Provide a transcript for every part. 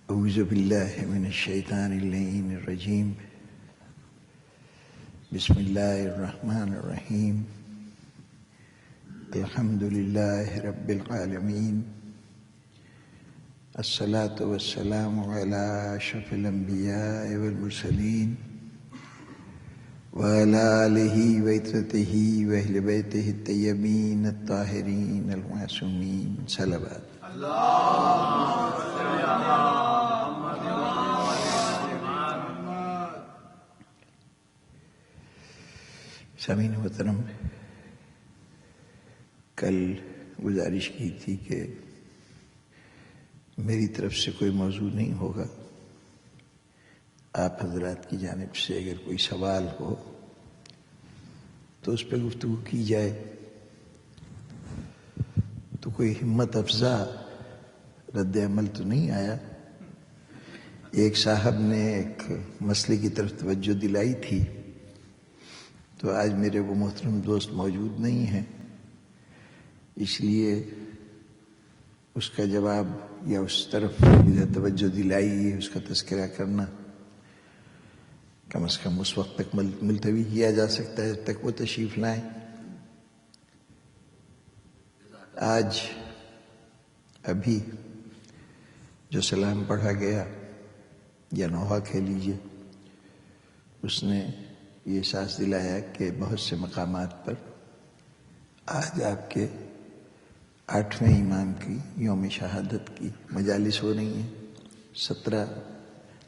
اعوذ باللہ من الشیطان اللعین الرجیم بسم اللہ الرحمن الرحیم الحمد للہ رب العالمین الصلاة والسلام علی اشرف الانبیاء والمرسلین وعلی آلہ وعترتہ واہل بیتہ الطیبین الطاہرین المعصومین صلوات سامعین محترم، کل گزارش کی تھی کہ میری طرف سے کوئی موضوع نہیں ہوگا، آپ حضرات کی جانب سے اگر کوئی سوال ہو تو اس پہ گفتگو کی جائے۔ تو کوئی ہمت افزا رد عمل تو نہیں آیا۔ ایک صاحب نے ایک مسئلے کی طرف توجہ دلائی تھی، تو آج میرے وہ محترم دوست موجود نہیں ہیں، اس لیے اس کا جواب یا اس طرف توجہ دلائی ہے، اس کا تذکرہ کرنا کم از کم اس وقت تک ملتوی کیا جا سکتا ہے جب تک وہ تشریف لائیں۔ آج ابھی جو سلام پڑھا گیا یا نوحہ کہہ لیجیے، اس نے یہ احساس دلایا کہ بہت سے مقامات پر آج آپ کے 8ویں امام کی یوم شہادت کی مجالس ہو رہی ہیں۔ 17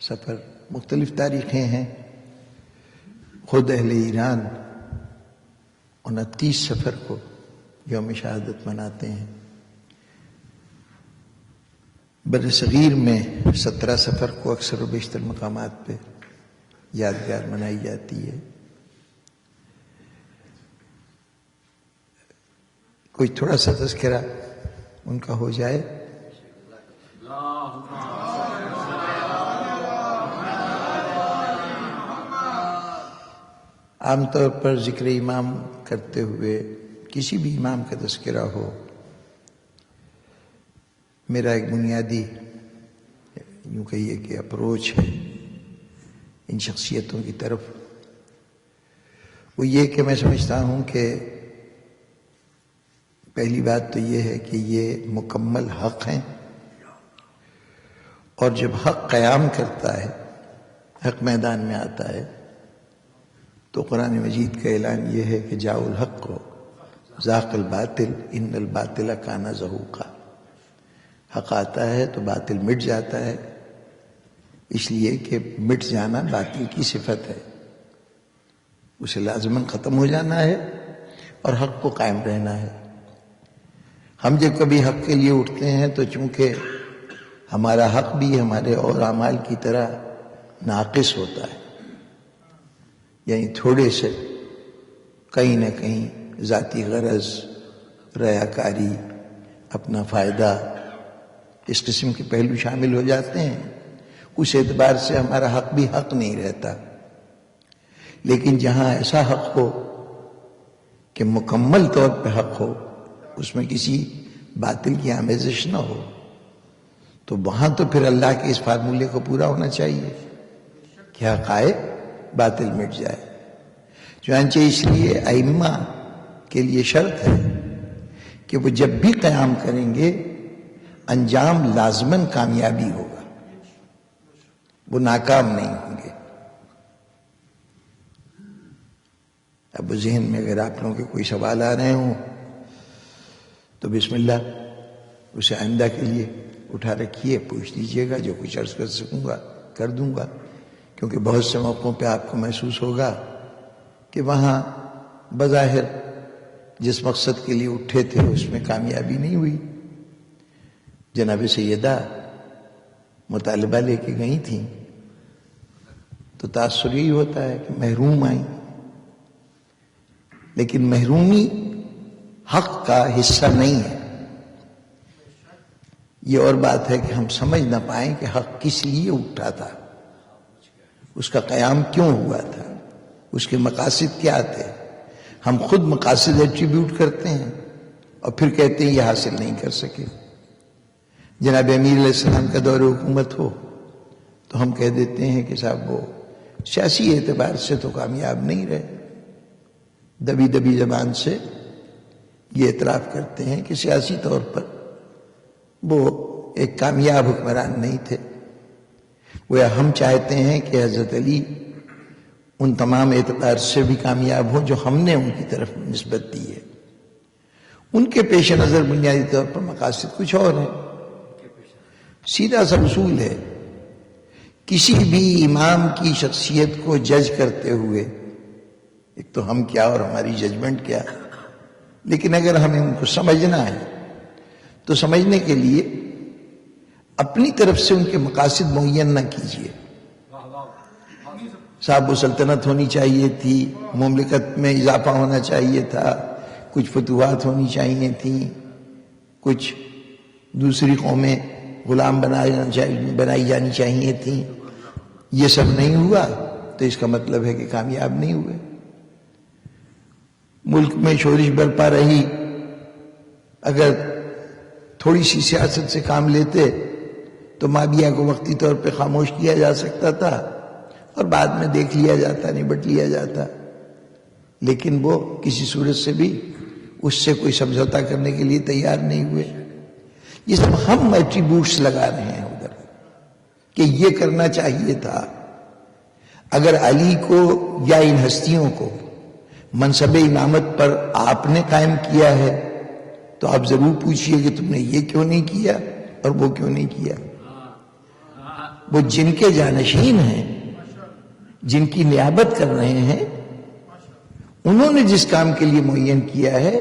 سفر، مختلف تاریخیں ہیں۔ خود اہل ایران 29 سفر کو یوم شہادت مناتے ہیں۔ بر صغیر میں 17 سفر کو اکثر و بیشتر مقامات پہ یادگار منائی جاتی ہے۔ کوئی تھوڑا سا تذکرہ ان کا ہو جائے۔ عام طور پر ذکر امام کرتے ہوئے کسی بھی امام کا تذکرہ ہو، میرا ایک بنیادی یوں کہیے کہ اپروچ ہے ان شخصیتوں کی طرف، وہ یہ کہ میں سمجھتا ہوں کہ پہلی بات تو یہ ہے کہ یہ مکمل حق ہیں، اور جب حق قیام کرتا ہے، حق میدان میں آتا ہے، تو قرآن مجید کا اعلان یہ ہے کہ جاء الحق ذاق الباطل ان الباطل کان زہوقا۔ حق آتا ہے تو باطل مٹ جاتا ہے، اس لیے کہ مٹ جانا باطل کی صفت ہے، اسے لازماً ختم ہو جانا ہے اور حق کو قائم رہنا ہے۔ ہم جب کبھی حق کے لیے اٹھتے ہیں تو چونکہ ہمارا حق بھی ہمارے اور اعمال کی طرح ناقص ہوتا ہے، یعنی تھوڑے سے کہیں نہ کہیں ذاتی غرض، ریاکاری، اپنا فائدہ، اس قسم کے پہلو شامل ہو جاتے ہیں۔ اس اعتبار سے ہمارا حق بھی حق نہیں رہتا۔ لیکن جہاں ایسا حق ہو کہ مکمل طور پہ حق ہو، اس میں کسی باطل کی آمیزش نہ ہو، تو وہاں تو پھر اللہ کے اس فارمولے کو پورا ہونا چاہیے کہ حق آئے باطل مٹ جائے۔ چنانچہ اس لیے ائمہ کے لیے شرط ہے کہ وہ جب بھی قیام کریں گے انجام لازماً کامیابی ہوگا، وہ ناکام نہیں ہوں گے۔ اب ذہن میں اگر آپ لوگوں کے کوئی سوال آ رہے ہوں تو بسم اللہ، اسے آئندہ کے لیے اٹھا رکھیے، پوچھ دیجیے گا، جو کچھ عرض کر سکوں گا کر دوں گا، کیونکہ بہت سے موقعوں پہ آپ کو محسوس ہوگا کہ وہاں بظاہر جس مقصد کے لیے اٹھے تھے اس میں کامیابی نہیں ہوئی۔ جناب سیدہ مطالبہ لے کے گئی تھیں تو تاثر یہی ہوتا ہے کہ محروم آئیں، لیکن محرومی حق کا حصہ نہیں ہے۔ یہ اور بات ہے کہ ہم سمجھ نہ پائیں کہ حق کس لیے اٹھا تھا، اس کا قیام کیوں ہوا تھا، اس کے مقاصد کیا تھے۔ ہم خود مقاصد ایٹریبیوٹ کرتے ہیں اور پھر کہتے ہیں یہ حاصل نہیں کر سکے۔ جناب امیر علیہ السلام کا دور حکومت ہو تو ہم کہہ دیتے ہیں کہ صاحب وہ سیاسی اعتبار سے تو کامیاب نہیں رہے، دبی دبی زبان سے یہ اعتراف کرتے ہیں کہ سیاسی طور پر وہ ایک کامیاب حکمران نہیں تھے۔ وہ ہم چاہتے ہیں کہ حضرت علی ان تمام اعتبار سے بھی کامیاب ہوں جو ہم نے ان کی طرف نسبت دی ہے۔ ان کے پیش نظر بنیادی طور پر مقاصد کچھ اور ہیں۔ سیدھا سا اصول ہے، کسی بھی امام کی شخصیت کو جج کرتے ہوئے، ایک تو ہم کیا اور ہماری ججمنٹ کیا، لیکن اگر ہمیں ان کو سمجھنا ہے تو سمجھنے کے لیے اپنی طرف سے ان کے مقاصد معین نہ کیجیے۔ صاحب وہ سلطنت ہونی چاہیے تھی، مملکت میں اضافہ ہونا چاہیے تھا، کچھ فتوحات ہونی چاہیے تھیں، کچھ دوسری قومیں غلام بنائی جانی چاہیے تھیں، یہ سب نہیں ہوا تو اس کا مطلب ہے کہ کامیاب نہیں ہوئے۔ ملک میں شورش برپا رہی، اگر تھوڑی سی سیاست سے کام لیتے تو مابیہ کو وقتی طور پہ خاموش کیا جا سکتا تھا اور بعد میں دیکھ لیا جاتا، نبٹ لیا جاتا، لیکن وہ کسی صورت سے بھی اس سے کوئی سمجھوتا کرنے کے لیے تیار نہیں ہوئے۔ یہ سب ہم ایٹریبیوٹس لگا رہے ہیں ادھر کہ یہ کرنا چاہیے تھا۔ اگر علی کو یا ان ہستیوں کو منصب امامت پر آپ نے قائم کیا ہے تو آپ ضرور پوچھئے کہ تم نے یہ کیوں نہیں کیا اور وہ کیوں نہیں کیا۔ وہ جن کے جانشین ہیں، جن کی نیابت کر رہے ہیں، انہوں نے جس کام کے لیے معین کیا ہے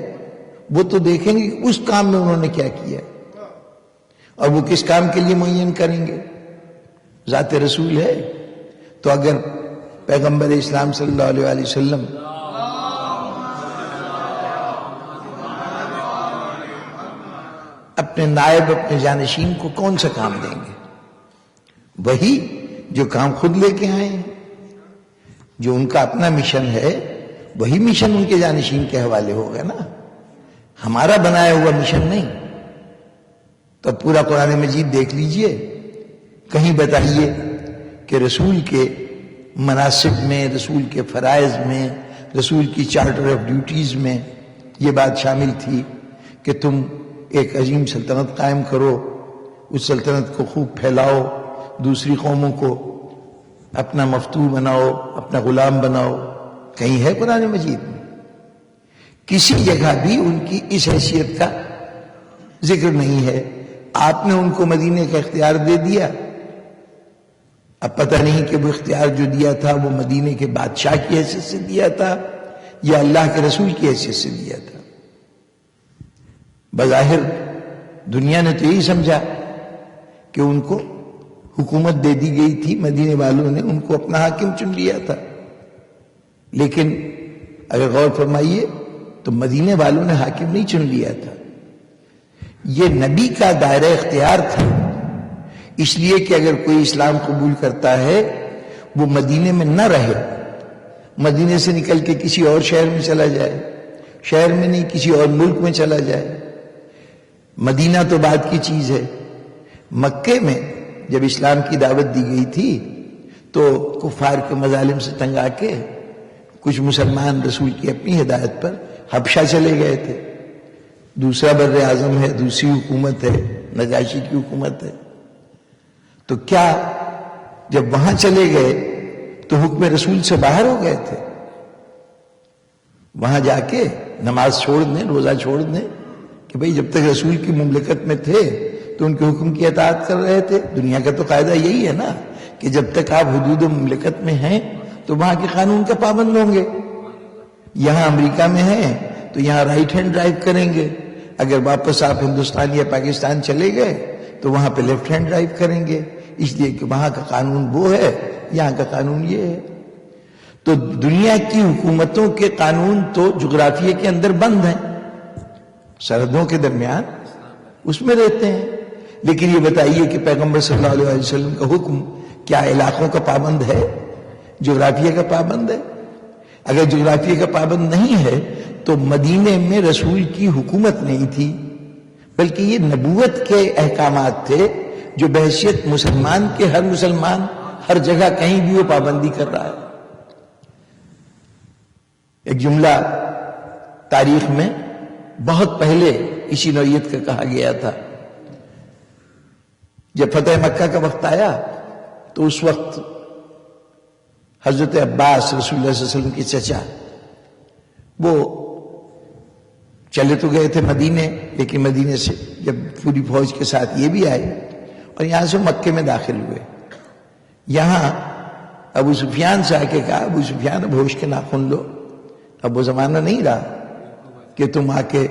وہ تو دیکھیں گے کہ اس کام میں انہوں نے کیا کیا، اور وہ کس کام کے لیے معین کریں گے۔ ذات رسول ہے تو اگر پیغمبر اسلام صلی اللہ علیہ وسلم اپنے نائب، اپنے جانشین کو کون سا کام دیں گے؟ وہی جو کام خود لے کے آئے ہیں، جو ان کا اپنا مشن ہے وہی مشن ان کے جانشین کے حوالے ہوگا نا، ہمارا بنایا ہوا مشن نہیں۔ تو پورا قرآن مجید دیکھ لیجئے، کہیں بتائیے کہ رسول کے مناسب میں، رسول کے فرائض میں، رسول کی چارٹر آف ڈیوٹیز میں یہ بات شامل تھی کہ تم ایک عظیم سلطنت قائم کرو، اس سلطنت کو خوب پھیلاؤ، دوسری قوموں کو اپنا مفتو بناؤ، اپنا غلام بناؤ؟ کہیں ہے قرآن مجید میں؟ کسی جگہ بھی ان کی اس حیثیت کا ذکر نہیں ہے۔ آپ نے ان کو مدینے کا اختیار دے دیا، اب پتہ نہیں کہ وہ اختیار جو دیا تھا وہ مدینے کے بادشاہ کی حیثیت سے دیا تھا یا اللہ کے رسول کی حیثیت سے دیا تھا۔ بظاہر دنیا نے تو یہی سمجھا کہ ان کو حکومت دے دی گئی تھی، مدینے والوں نے ان کو اپنا حاکم چن لیا تھا، لیکن اگر غور فرمائیے تو مدینے والوں نے حاکم نہیں چن لیا تھا، یہ نبی کا دائرہ اختیار تھا۔ اس لیے کہ اگر کوئی اسلام قبول کرتا ہے وہ مدینے میں نہ رہے، مدینے سے نکل کے کسی اور شہر میں چلا جائے، شہر میں نہیں کسی اور ملک میں چلا جائے، مدینہ تو بعد کی چیز ہے۔ مکے میں جب اسلام کی دعوت دی گئی تھی تو کفار کے مظالم سے تنگ آ کے کچھ مسلمان رسول کی اپنی ہدایت پر حبشہ چلے گئے تھے، دوسرا بر اعظم ہے، دوسری حکومت ہے، نجاشی کی حکومت ہے۔ تو کیا جب وہاں چلے گئے تو حکم رسول سے باہر ہو گئے تھے؟ وہاں جا کے نماز چھوڑ دیں، روزہ چھوڑ دیں کہ بھئی جب تک رسول کی مملکت میں تھے تو ان کے حکم کی اطاعت کر رہے تھے۔ دنیا کا تو قاعدہ یہی ہے نا کہ جب تک آپ حدود مملکت میں ہیں تو وہاں کے قانون کا پابند ہوں گے۔ یہاں امریکہ میں ہیں تو یہاں رائٹ ہینڈ ڈرائیو کریں گے، اگر واپس آپ ہندوستان یا پاکستان چلے گئے تو وہاں پہ لیفٹ ہینڈ ڈرائیو کریں گے، اس لیے کہ وہاں کا قانون وہ ہے، یہاں کا قانون یہ ہے۔ تو دنیا کی حکومتوں کے قانون تو جغرافیے کے اندر بند ہیں، سرحدوں کے درمیان اس میں رہتے ہیں، لیکن یہ بتائیے کہ پیغمبر صلی اللہ علیہ وسلم کا حکم کیا علاقوں کا پابند ہے، جغرافیہ کا پابند ہے؟ اگر جغرافیہ کا پابند نہیں ہے تو مدینے میں رسول کی حکومت نہیں تھی، بلکہ یہ نبوت کے احکامات تھے۔ جو بحیثیت مسلمان کے ہر مسلمان ہر جگہ کہیں بھی وہ پابندی کر رہا ہے. ایک جملہ تاریخ میں بہت پہلے اسی نوعیت کا کہا گیا تھا. جب فتح مکہ کا وقت آیا تو اس وقت حضرت عباس رسول اللہ صلی اللہ علیہ وسلم کے چچا وہ چلے تو گئے تھے مدینے، لیکن مدینے سے جب پوری فوج کے ساتھ یہ بھی آئے اور یہاں سے مکے میں داخل ہوئے. یہاں ابو سفیان سے آ کے کہا ابو سفیان اب ہوش کے ناخن لو، اب وہ زمانہ نہیں رہا کہ تم آ کے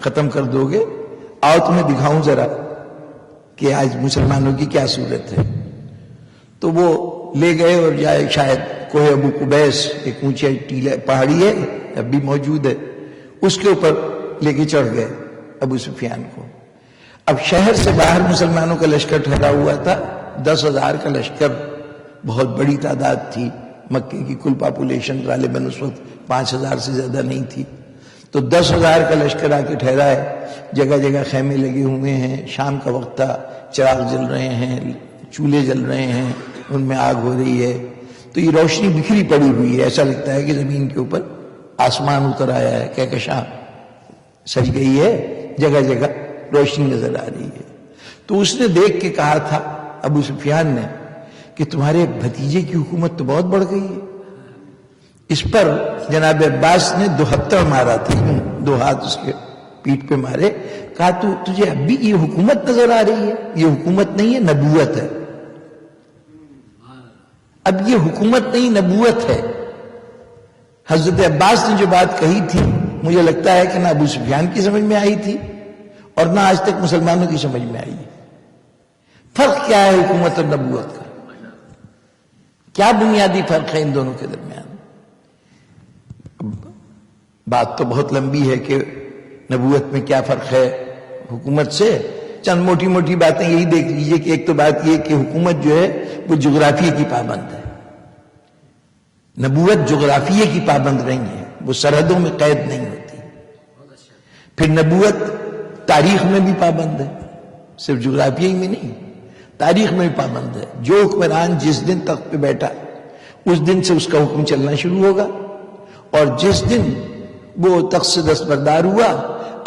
ختم کر دو گے، آؤ تمہیں دکھاؤں ذرا کہ آج مسلمانوں کی کیا صورت ہے. تو وہ لے گئے اور جائے شاید کوہ ابو قبیس، ایک اونچی ٹیلا پہاڑی ہے اب بھی موجود ہے، اس کے اوپر لے کے چڑھ گئے ابو سفیان کو. اب شہر سے باہر مسلمانوں کا لشکر ٹھہرا ہوا تھا، 10,000 کا لشکر، بہت بڑی تعداد تھی. مکے کی کل پاپولیشن غالباً اس وقت 5,000 سے زیادہ نہیں تھی. تو 10,000 کا لشکر آ کے ٹھہرا ہے، جگہ جگہ خیمے لگے ہوئے ہیں، شام کا وقت تھا، چراغ جل رہے ہیں، چولہے جل رہے ہیں، ان میں آگ ہو رہی ہے. تو یہ روشنی بکھری پڑی ہوئی ہے، ایسا لگتا ہے کہ زمین کے اوپر آسمان اتر آیا ہے، کہکشاں سج گئی ہے، جگہ جگہ روشنی نظر آ رہی ہے. تو اس نے دیکھ کے کہا تھا ابو سفیان نے کہ تمہارے بھتیجے کی حکومت تو بہت بڑھ گئی ہے. اس پر جناب عباس نے 2 ہتھڑ مارا تھا، 2 ہاتھ اس کے پیٹھ پہ مارے، کہا تجھے اب بھی یہ حکومت نظر آ رہی ہے؟ یہ حکومت نہیں ہے، نبوت ہے. اب یہ حکومت نہیں، نبوت ہے. حضرت عباس نے جو بات کہی تھی مجھے لگتا ہے کہ نہ ابو سفیان کی سمجھ میں آئی تھی اور نہ آج تک مسلمانوں کی سمجھ میں آئی ہے. فرق کیا ہے حکومت اور نبوت کا؟ کیا بنیادی فرق ہے ان دونوں کے درمیان؟ بات تو بہت لمبی ہے کہ نبوت میں کیا فرق ہے حکومت سے. چند موٹی موٹی باتیں یہی دیکھ لیجئے کہ ایک تو بات یہ کہ حکومت جو ہے وہ جغرافیے کی پابند ہے، نبوت جغرافیے کی پابند نہیں ہے، وہ سرحدوں میں قید نہیں ہوتی. پھر نبوت تاریخ میں بھی پابند ہے، صرف جغرافیے میں نہیں، تاریخ میں بھی پابند ہے. جو حکمران جس دن تخت پہ بیٹھا اس دن سے اس کا حکم چلنا شروع ہوگا، اور جس دن وہ تخت سے دستبردار ہوا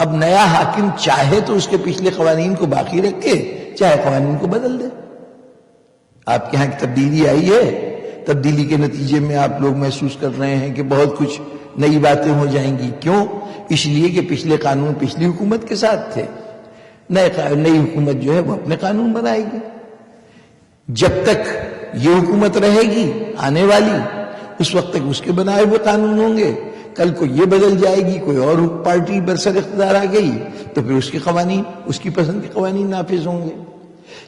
اب نیا حاکم چاہے تو اس کے پچھلے قوانین کو باقی رکھے، چاہے قوانین کو بدل دے. آپ کے ہاں کی تبدیلی آئی ہے، تبدیلی کے نتیجے میں آپ لوگ محسوس کر رہے ہیں کہ بہت کچھ نئی باتیں ہو جائیں گی. کیوں؟ اس لیے کہ پچھلے قانون پچھلی حکومت کے ساتھ تھے، نئی حکومت جو ہے وہ اپنے قانون بنائے گی. جب تک یہ حکومت رہے گی آنے والی اس وقت تک اس کے بنائے ہوئے قانون ہوں گے. کل کو یہ بدل جائے گی، کوئی اور پارٹی برسر اقتدار آ گئی تو پھر اس کے قوانین، اس کی پسند کے قوانین نافذ ہوں گے.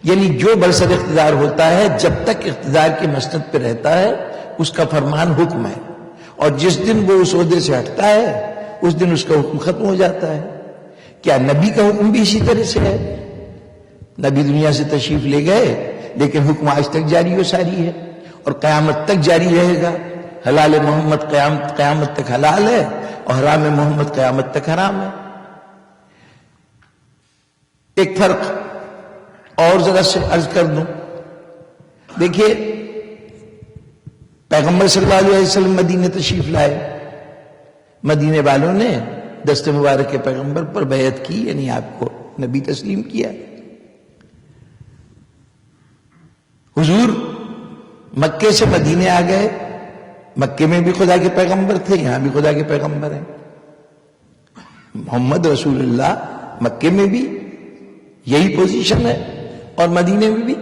یعنی جو برسر اقتدار ہوتا ہے جب تک اقتدار کے مسند پہ رہتا ہے اس کا فرمان حکم ہے، اور جس دن وہ اس عہدے سے ہٹتا ہے اس دن اس کا حکم ختم ہو جاتا ہے. کیا نبی کا حکم بھی اسی طرح سے ہے؟ نبی دنیا سے تشریف لے گئے لیکن حکم آج تک جاری و ساری ہے اور قیامت تک جاری رہے گا. حلال محمد قیامت تک حلال ہے اور حرام محمد قیامت تک حرام ہے. ایک فرق اور ذرا سے عرض کر دوں. دیکھیے پیغمبر صلی اللہ علیہ وسلم مدینے تشریف لائے، مدینے والوں نے دست مبارک کے پیغمبر پر بیعت کی، یعنی آپ کو نبی تسلیم کیا. حضور مکے سے مدینے آ گئے، مکے میں بھی خدا کے پیغمبر تھے، یہاں بھی خدا کے پیغمبر ہیں. محمد رسول اللہ مکے میں بھی یہی پوزیشن ہے اور مدینے میں بھی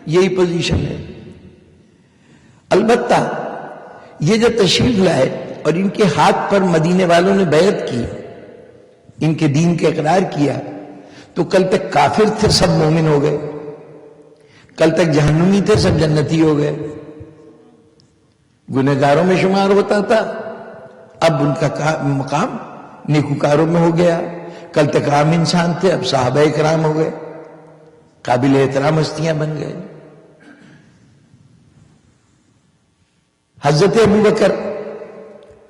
یہی پوزیشن ہے. البتہ یہ جب تشریف لائے اور ان کے ہاتھ پر مدینے والوں نے بیعت کی، ان کے دین کا اقرار کیا، تو کل تک کافر تھے سب مومن ہو گئے، کل تک جہنمی تھے سب جنتی ہو گئے، گنہگاروں میں شمار ہوتا تھا اب ان کا مقام نیکوکاروں میں ہو گیا. کل تک عام انسان تھے اب صحابہ کرام ہو گئے، قابل احترام ہستیاں بن گئے. حضرت ابوبکر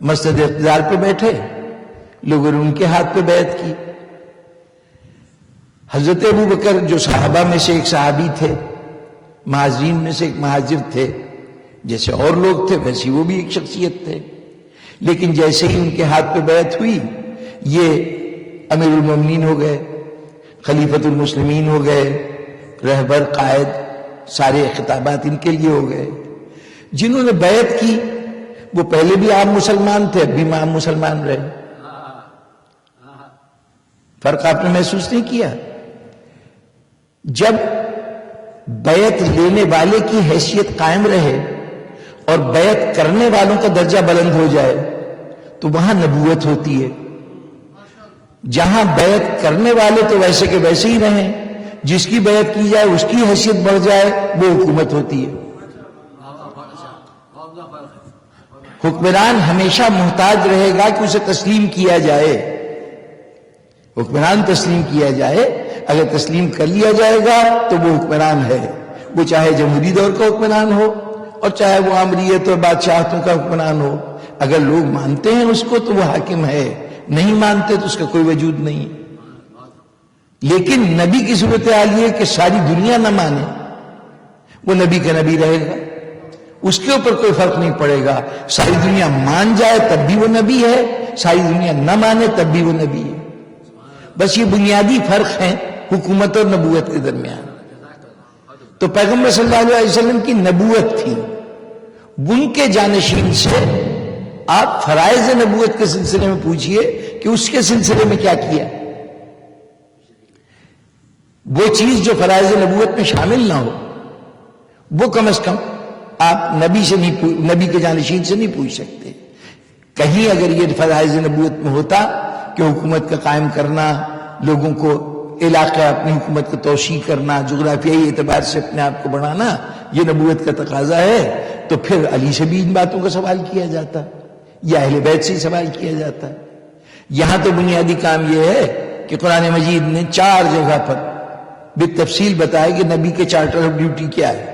مسند اقتدار پہ بیٹھے، لوگوں نے ان کے ہاتھ پہ بیعت کی. حضرت ابو بکر جو صحابہ میں سے ایک صحابی تھے، مہاجرین میں سے ایک مہاجر تھے، جیسے اور لوگ تھے ویسے وہ بھی ایک شخصیت تھے، لیکن جیسے ہی ان کے ہاتھ پہ بیعت ہوئی یہ امیر المومنین ہو گئے، خلیفۃ المسلمین ہو گئے، رہبر، قائد، سارے خطابات ان کے لیے ہو گئے۔ جنہوں نے بیعت کی وہ پہلے بھی عام مسلمان تھے، اب بھی عام مسلمان رہے۔ فرق آپ نے محسوس نہیں کیا؟ جب بیعت لینے والے کی حیثیت قائم رہے اور بیعت کرنے والوں کا درجہ بلند ہو جائے تو وہاں نبوت ہوتی ہے۔ جہاں بیعت کرنے والے تو ویسے کے ویسے ہی رہیں، جس کی بیعت کی جائے اس کی حیثیت بڑھ جائے وہ حکومت ہوتی ہے۔ حکمران ہمیشہ محتاج رہے گا کہ اسے تسلیم کیا جائے، حکمران تسلیم کیا جائے۔ اگر تسلیم کر لیا جائے گا تو وہ حکمران ہے، وہ چاہے جمہوری دور کا حکمران ہو اور چاہے وہ آمریت اور بادشاہتوں کا حکمران ہو۔ اگر لوگ مانتے ہیں اس کو تو وہ حاکم ہے، نہیں مانتے تو اس کا کوئی وجود نہیں۔ لیکن نبی کی صورتحال یہ کہ ساری دنیا نہ مانے، وہ نبی کا نبی رہے گا، اس کے اوپر کوئی فرق نہیں پڑے گا۔ ساری دنیا مان جائے تب بھی وہ نبی ہے، ساری دنیا نہ مانے تب بھی وہ نبی ہے۔ بس یہ بنیادی فرق ہے حکومت اور نبوت کے درمیان۔ تو پیغمبر صلی اللہ علیہ وسلم کی نبوت تھی، ان کے جانشین سے آپ فرائض نبوت کے سلسلے میں پوچھئے کہ اس کے سلسلے میں کیا کیا۔ وہ چیز جو فرائض نبوت میں شامل نہ ہو وہ کم از کم آپ نبی کے جانشین سے نہیں پوچھ سکتے۔ کہیں اگر یہ فرائض نبوت میں ہوتا کہ حکومت کا قائم کرنا، لوگوں کو علاقہ اپنی حکومت کو توسیع کرنا، جغرافیائی اعتبار سے اپنے آپ کو بڑھانا، یہ نبوت کا تقاضا ہے، تو پھر علی سے بھی ان باتوں کا سوال کیا جاتا یا اہل بیت سے سوال کیا جاتا۔ یہاں تو بنیادی کام یہ ہے کہ قرآن مجید نے 4 جگہ پر بالتفصیل بتایا کہ نبی کے چارٹر آف ڈیوٹی کیا ہے۔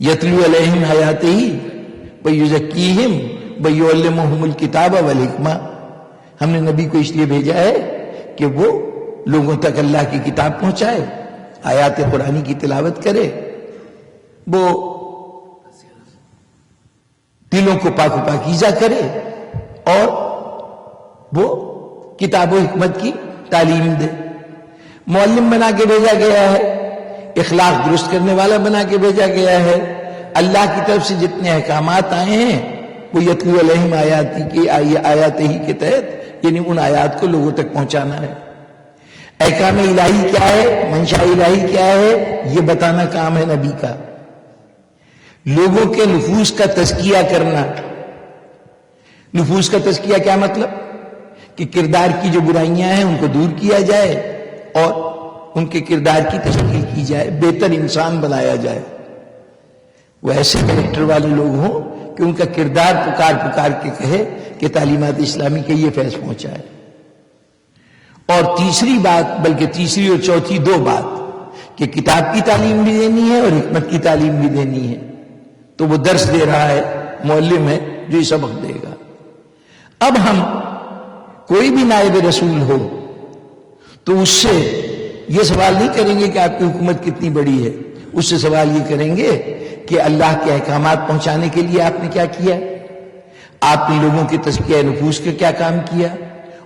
یتلو علیہم آیاتہ ویزکیہم ویعلمہم الکتاب والحکمہ۔ ہم نے نبی کو اس لیے بھیجا ہے کہ وہ لوگوں تک اللہ کی کتاب پہنچائے، آیات قرآنی کی تلاوت کرے، وہ دلوں کو پاک و پاکیزہ کرے اور وہ کتاب و حکمت کی تعلیم دے۔ معلم بنا کے بھیجا گیا ہے، اخلاق درست کرنے والا بنا کے بھیجا گیا ہے۔ اللہ کی طرف سے جتنے احکامات آئے ہیں وہ یتلو علیہم آیات ہی کے تحت، یعنی ان آیات کو لوگوں تک پہنچانا ہے۔ احکام الہی کیا ہے، منشاء الہی کیا ہے، یہ بتانا کام ہے نبی کا۔ لوگوں کے نفوس کا تزکیہ کرنا۔ نفوس کا تزکیہ کیا مطلب؟ کہ کردار کی جو برائیاں ہیں ان کو دور کیا جائے اور ان کے کردار کی تشکیل کی جائے، بہتر انسان بنایا جائے۔ وہ ایسے کریکٹر والے لوگ ہوں کہ ان کا کردار پکار کے کہے کہ تعلیمات اسلامی کے یہ فیض پہنچائے۔ اور تیسری بات، بلکہ تیسری اور چوتھی 2 بات، کہ کتاب کی تعلیم بھی دینی ہے اور حکمت کی تعلیم بھی دینی ہے۔ تو وہ درس دے رہا ہے، معلم ہے جو یہ سبق دے گا۔ اب ہم کوئی بھی نائب رسول ہو تو اس سے یہ سوال نہیں کریں گے کہ آپ کی حکومت کتنی بڑی ہے، اس سے سوال یہ کریں گے کہ اللہ کے احکامات پہنچانے کے لیے آپ نے کیا کیا، آپ نے لوگوں کے تزکیہ نفوس کا کیا کام کیا،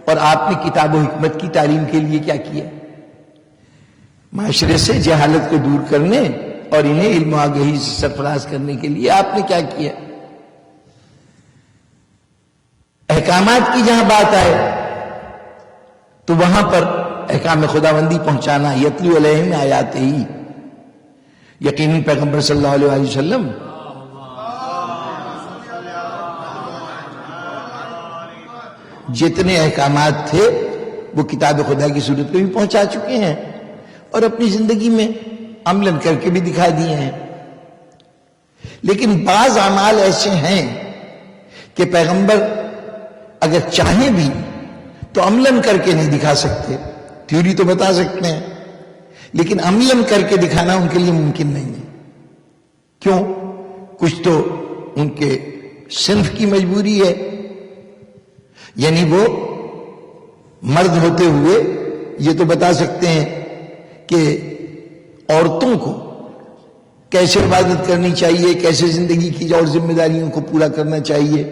اور آپ نے کتاب و حکمت کی تعلیم کے لیے کیا کیا۔ معاشرے سے جہالت کو دور کرنے اور انہیں علم و آگہی سے سرفراز کرنے کے لیے آپ نے کیا کیا۔ احکامات کی جہاں بات آئے تو وہاں پر احکام خداوندی پہنچانا، یتلو علیہم آیاتہ ہی، یقیناً پیغمبر صلی اللہ علیہ وسلم جتنے احکامات تھے وہ کتاب خدا کی صورت میں بھی پہنچا چکے ہیں اور اپنی زندگی میں عملاً کر کے بھی دکھا دیے ہیں۔ لیکن بعض اعمال ایسے ہیں کہ پیغمبر اگر چاہیں بھی تو عملاً کر کے نہیں دکھا سکتے، تھیوری تو بتا سکتے ہیں لیکن عملاً کر کے دکھانا ان کے لیے ممکن نہیں ہے۔ کیوں؟ کچھ تو ان کے صنف کی مجبوری ہے، یعنی وہ مرد ہوتے ہوئے یہ تو بتا سکتے ہیں کہ عورتوں کو کیسے عبادت کرنی چاہیے، کیسے زندگی کی اور ذمہ داریوں کو پورا کرنا چاہیے،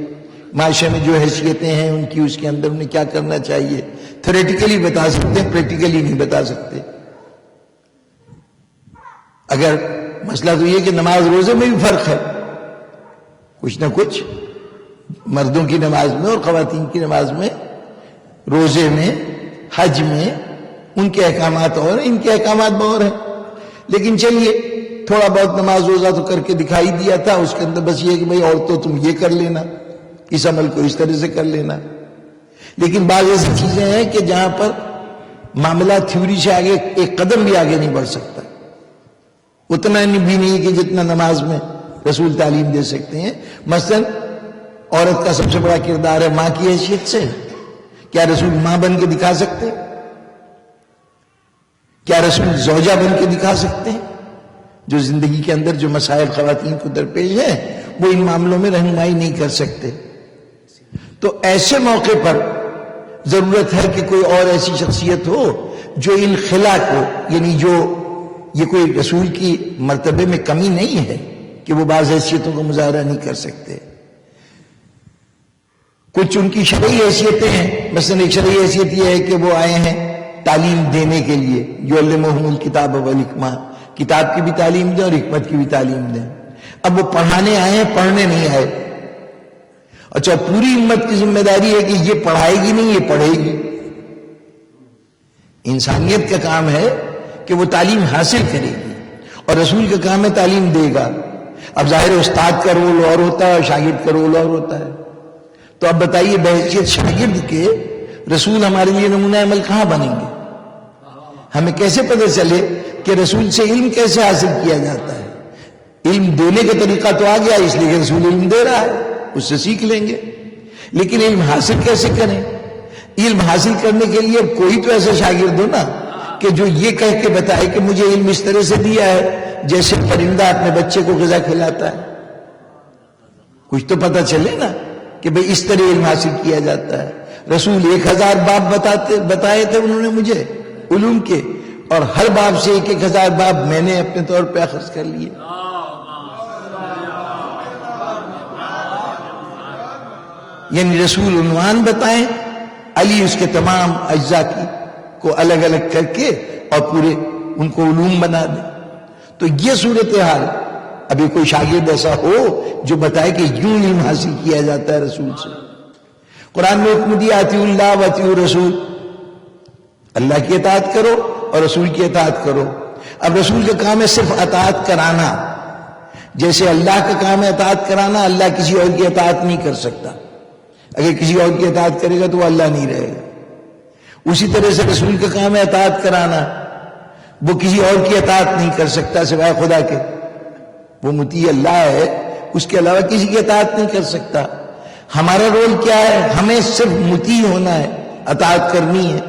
معاشرے میں جو حیثیتیں ہیں ان کی، اس کے اندر انہیں کیا کرنا چاہیے، تھیوریٹیکلی بتا سکتے ہیں، پریکٹیکلی نہیں بتا سکتے۔ اگر مسئلہ تو یہ کہ نماز روزے میں بھی فرق ہے، کچھ نہ کچھ مردوں کی نماز میں اور خواتین کی نماز میں، روزے میں، حج میں ان کے احکامات اور ان کے احکامات اور ہیں، لیکن چلیے تھوڑا بہت نماز روزہ تو کر کے دکھائی دیا تھا، اس کے اندر بس یہ کہ بھئی عورتوں تم یہ کر لینا، اس عمل کو اس طرح سے کر لینا۔ لیکن بعض ایسی چیزیں ہیں کہ جہاں پر معاملہ تھیوری سے آگے ایک قدم بھی آگے نہیں بڑھ سکتا، اتنا بھی نہیں کہ جتنا نماز میں رسول تعلیم دے سکتے ہیں۔ مثلا عورت کا سب سے بڑا کردار ہے ماں کی حیثیت سے، کیا رسول ماں بن کے دکھا سکتے ہیں؟ کیا رسول زوجہ بن کے دکھا سکتے ہیں؟ جو زندگی کے اندر جو مسائل خواتین کو درپیش ہیں وہ ان معاملوں میں رہنمائی نہیں کر سکتے۔ تو ایسے موقع پر ضرورت ہے کہ کوئی اور ایسی شخصیت ہو جو ان خلا کو، یعنی جو یہ کوئی رسول کی مرتبے میں کمی نہیں ہے کہ وہ بعض حیثیتوں کو مظاہرہ نہیں کر سکتے، کچھ ان کی شرعی حیثیتیں ہیں۔ مثلا ایک شرعی حیثیت یہ ہے کہ وہ آئے ہیں تعلیم دینے کے لیے، یعلمہم الکتاب والحکمہ، کتاب کی بھی تعلیم دیں اور حکمت کی بھی تعلیم دیں۔ اب وہ پڑھانے آئے ہیں، پڑھنے نہیں آئے۔ اچھا، پوری امت کی ذمہ داری ہے کہ یہ پڑھائے گی نہیں، یہ پڑھے گی۔ انسانیت کا کام ہے کہ وہ تعلیم حاصل کرے گی اور رسول کا کام ہے تعلیم دے گا۔ اب ظاہر استاد کا رول اور ہوتا ہے اور شاگرد کا رول اور ہوتا ہے۔ تو اب بتائیے بحیثیت شاگرد کے رسول ہمارے لیے نمونہ عمل کہاں بنیں گے؟ ہمیں کیسے پتہ چلے کہ رسول سے علم کیسے حاصل کیا جاتا ہے؟ علم دینے کا طریقہ تو آ گیا، اس لیے کہ رسول علم دے رہا ہے، اس سے سیکھ لیں گے، لیکن علم حاصل کیسے کریں؟ علم حاصل کرنے کے لیے کوئی تو ایسا شاگرد ہو نا کہ جو یہ کہہ کے بتائے کہ مجھے علم اس طرح سے دیا ہے جیسے پرندہ اپنے بچے کو غذا کھلاتا ہے۔ کچھ تو پتہ چلے نا کہ بھئی اس طرح علم حاصل کیا جاتا ہے۔ رسول 1000 باب بتائے تھے انہوں نے مجھے علوم کے، اور ہر باب سے 1000 باب میں نے اپنے طور پہ اخذ کر لیے۔ یعنی رسول عنوان بتائیں، علی اس کے تمام اجزاء کی کو الگ الگ کر کے اور پورے ان کو علوم بنا دیں۔ تو یہ صورتحال، ابھی کوئی شاگرد ایسا ہو جو بتائے کہ یوں علم حاصل کیا جاتا ہے رسول سے۔ قرآن میں حکم دیا اطیعوا اللہ واطیعوا الرسول، اللہ کی اطاعت کرو اور رسول کی اطاعت کرو۔ اب رسول کا کام ہے صرف اطاعت کرانا، جیسے اللہ کا کام ہے اطاعت کرانا، اللہ کسی اور کی اطاعت نہیں کر سکتا۔ اگر کسی اور کی اطاعت کرے گا تو وہ اللہ نہیں رہے گا۔ اسی طرح سے رسول کا کام ہے اطاعت کرانا، وہ کسی اور کی اطاعت نہیں کر سکتا سوائے خدا کے، وہ مطیع اللہ ہے، اس کے علاوہ کسی کی اطاعت نہیں کر سکتا۔ ہمارا رول کیا ہے؟ ہمیں صرف مطیع ہونا ہے، اطاعت کرنی ہے۔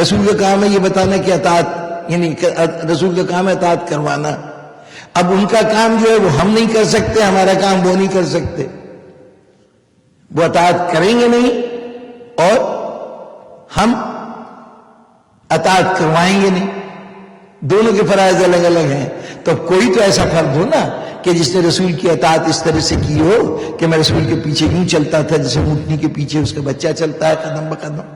رسول کا کام ہے یہ بتانا کہ اطاعت، یعنی رسول کا کام ہے اطاعت کروانا۔ اب ان کا کام جو ہے وہ ہم نہیں کر سکتے، ہمارا کام وہ نہیں کر سکتے۔ وہ اطاعت کریں گے نہیں اور ہم اطاعت کروائیں گے نہیں، دونوں کے فرائض الگ الگ ہیں۔ تو کوئی تو ایسا فرد ہو نا کہ جس نے رسول کی اطاعت اس طرح سے کی ہو کہ میں رسول کے پیچھے یوں چلتا تھا جیسے اونٹنی کے پیچھے اس کا بچہ چلتا ہے قدم بقدم،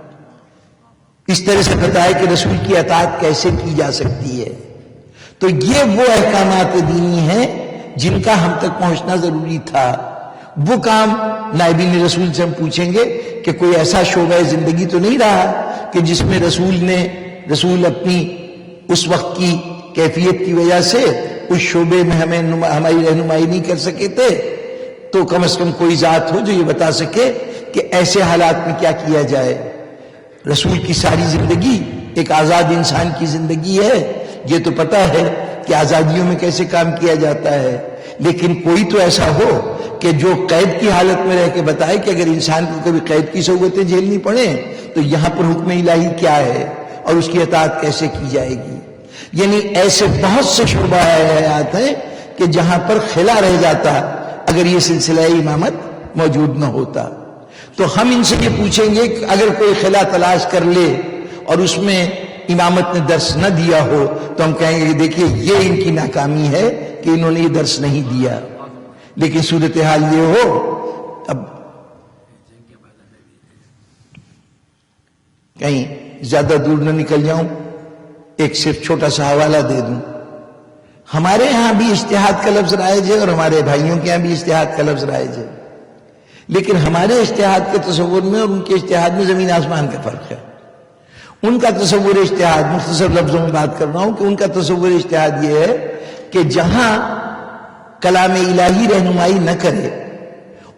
اس طرح سے بتایا کہ رسول کی اطاعت کیسے کی جا سکتی ہے۔ تو یہ وہ احکامات دینی ہیں جن کا ہم تک پہنچنا ضروری تھا۔ وہ کام نائبین رسول سے ہم پوچھیں گے کہ کوئی ایسا شعبہ زندگی تو نہیں رہا کہ جس میں رسول اپنی اس وقت کی کیفیت کی وجہ سے اس شعبے میں ہماری رہنمائی نہیں کر سکے تھے۔ تو کم از کم کوئی ذات ہو جو یہ بتا سکے کہ ایسے حالات میں کیا کیا جائے۔ رسول کی ساری زندگی ایک آزاد انسان کی زندگی ہے، یہ تو پتہ ہے کہ آزادیوں میں کیسے کام کیا جاتا ہے، لیکن کوئی تو ایسا ہو کہ جو قید کی حالت میں رہ کے بتائے کہ اگر انسان کو کبھی قید کی صعوبتیں جھیلنی پڑیں تو یہاں پر حکم الہی کیا ہے اور اس کی اطاعت کیسے کی جائے گی۔ یعنی ایسے بہت سے شعبہ حیات ہیں کہ جہاں پر خلا رہ جاتا اگر یہ سلسلہ امامت موجود نہ ہوتا۔ تو ہم ان سے یہ پوچھیں گے کہ اگر کوئی خلا تلاش کر لے اور اس میں امامت نے درس نہ دیا ہو تو ہم کہیں گے کہ دیکھیے یہ ان کی ناکامی ہے کہ انہوں نے یہ درس نہیں دیا. لیکن صورتحال یہ ہو، اب کہیں زیادہ دور نہ نکل جاؤں، ایک صرف چھوٹا سا حوالہ دے دوں. ہمارے ہاں بھی اجتہاد کا لفظ رائج ہے اور ہمارے بھائیوں کے ہاں بھی اجتہاد کا لفظ رائج ہے، لیکن ہمارے اجتہاد کے تصور میں اور ان کے اجتہاد میں زمین آسمان کا فرق ہے. ان کا تصور اجتہاد، مختصر لفظوں میں بات کر رہا ہوں کہ ان کا تصور اجتہاد یہ ہے کہ جہاں کلام الہی رہنمائی نہ کرے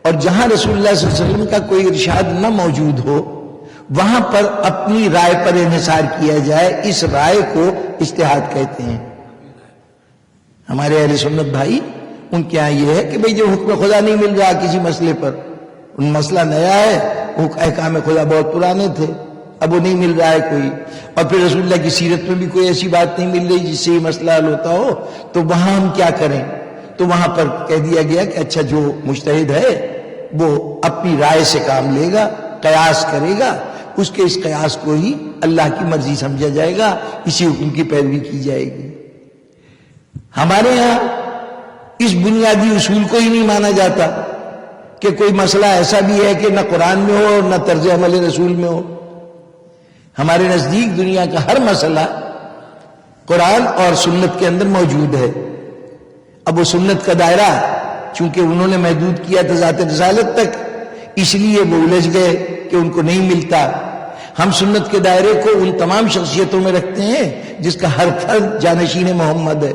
اور جہاں رسول اللہ صلی اللہ علیہ وسلم کا کوئی ارشاد نہ موجود ہو وہاں پر اپنی رائے پر انحصار کیا جائے، اس رائے کو اجتہاد کہتے ہیں. ہمارے اہل سنت بھائی ان کے یہاں یہ ہے کہ بھئی جو حکم خدا نہیں مل رہا کسی مسئلے پر، ان مسئلہ نیا ہے، احکام خدا بہت پرانے تھے، اب وہ نہیں مل رہا ہے کوئی، اور پھر رسول اللہ کی سیرت میں بھی کوئی ایسی بات نہیں مل رہی جس سے یہ مسئلہ حل ہوتا ہو، تو وہاں ہم کیا کریں؟ تو وہاں پر کہہ دیا گیا کہ اچھا جو مجتہد ہے وہ اپنی رائے سے کام لے گا، قیاس کرے گا، اس کے اس قیاس کو ہی اللہ کی مرضی سمجھا جائے گا، اسی حکم کی پیروی کی جائے گی. ہمارے ہاں اس بنیادی اصول کو ہی نہیں مانا جاتا کہ کوئی مسئلہ ایسا بھی ہے کہ نہ قرآن میں ہو اور نہ طرز عمل رسول میں ہو. ہمارے نزدیک دنیا کا ہر مسئلہ قرآن اور سنت کے اندر موجود ہے. اب وہ سنت کا دائرہ چونکہ انہوں نے محدود کیا تھا ذات رسالت تک، اس لیے وہ الجھ گئے کہ ان کو نہیں ملتا. ہم سنت کے دائرے کو ان تمام شخصیتوں میں رکھتے ہیں جس کا ہر فرد جانشین محمد ہے،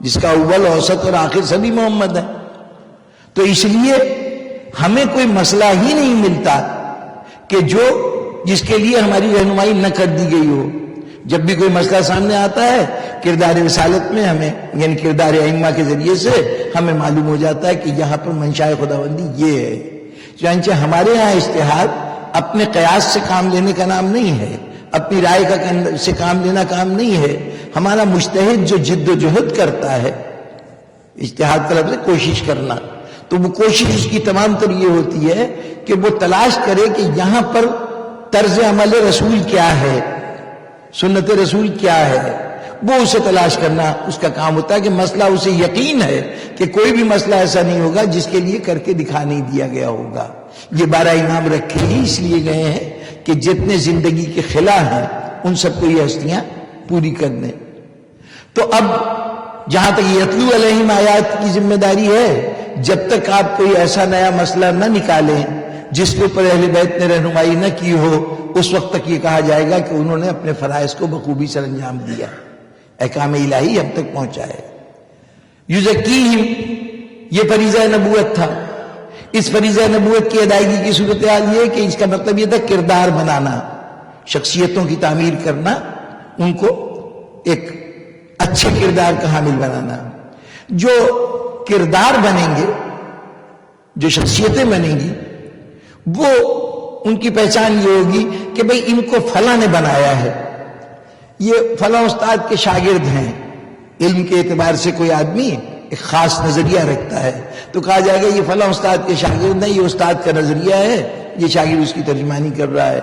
جس کا اول اوسط اور آخر سبھی محمد ہے. تو اس لیے ہمیں کوئی مسئلہ ہی نہیں ملتا کہ جس کے لیے ہماری رہنمائی نہ کر دی گئی ہو. جب بھی کوئی مسئلہ سامنے آتا ہے کردار رسالت میں ہمیں یعنی کردار ائمہ کے ذریعے سے ہمیں معلوم ہو جاتا ہے کہ یہاں پر منشاء خداوندی یہ ہے. چنانچہ ہمارے ہاں اجتہاد اپنے قیاس سے کام لینے کا نام نہیں ہے، اپنی رائے سے کام لینا کام نہیں ہے. ہمارا مجتہد جو جد و جہد کرتا ہے، اجتہاد کا لفظ ہے کوشش کرنا، تو وہ کوشش اس کی تمام تر یہ ہوتی ہے کہ وہ تلاش کرے کہ یہاں پر طرز عمل رسول کیا ہے، سنت رسول کیا ہے، وہ اسے تلاش کرنا اس کا کام ہوتا ہے. کہ مسئلہ اسے یقین ہے کہ کوئی بھی مسئلہ ایسا نہیں ہوگا جس کے لیے کر کے دکھا نہیں دیا گیا ہوگا. یہ 12 انعام رکھے ہی اس لیے گئے ہیں کہ جتنے زندگی کے خلا ہیں ان سب کو یہ ہستیاں پوری کر دیں. تو اب جہاں تک یتلو علیہم آیات کی ذمہ داری ہے، جب تک آپ کوئی ایسا نیا مسئلہ نہ نکالیں جس کے اوپر اہل بیت نے رہنمائی نہ کی ہو، اس وقت تک یہ کہا جائے گا کہ انہوں نے اپنے فرائض کو بخوبی سر انجام دیا، احکام الہی ہم تک پہنچا ہے. یزکیہم، یہ فریضہ نبوت تھا. اس فریضہ نبوت کی ادائیگی کی صورتحال یہ کہ اس کا مطلب یہ تھا کردار بنانا، شخصیتوں کی تعمیر کرنا، ان کو ایک اچھے کردار کا حامل بنانا. جو کردار بنیں گے، جو شخصیتیں بنیں گی، وہ ان کی پہچان یہ ہوگی کہ بھئی ان کو فلاں نے بنایا ہے، یہ فلاں استاد کے شاگرد ہیں. علم کے اعتبار سے کوئی آدمی ایک خاص نظریہ رکھتا ہے تو کہا جائے گا یہ فلاں استاد کے شاگرد نہیں، یہ استاد کا نظریہ ہے، یہ شاگرد اس کی ترجمانی کر رہا ہے.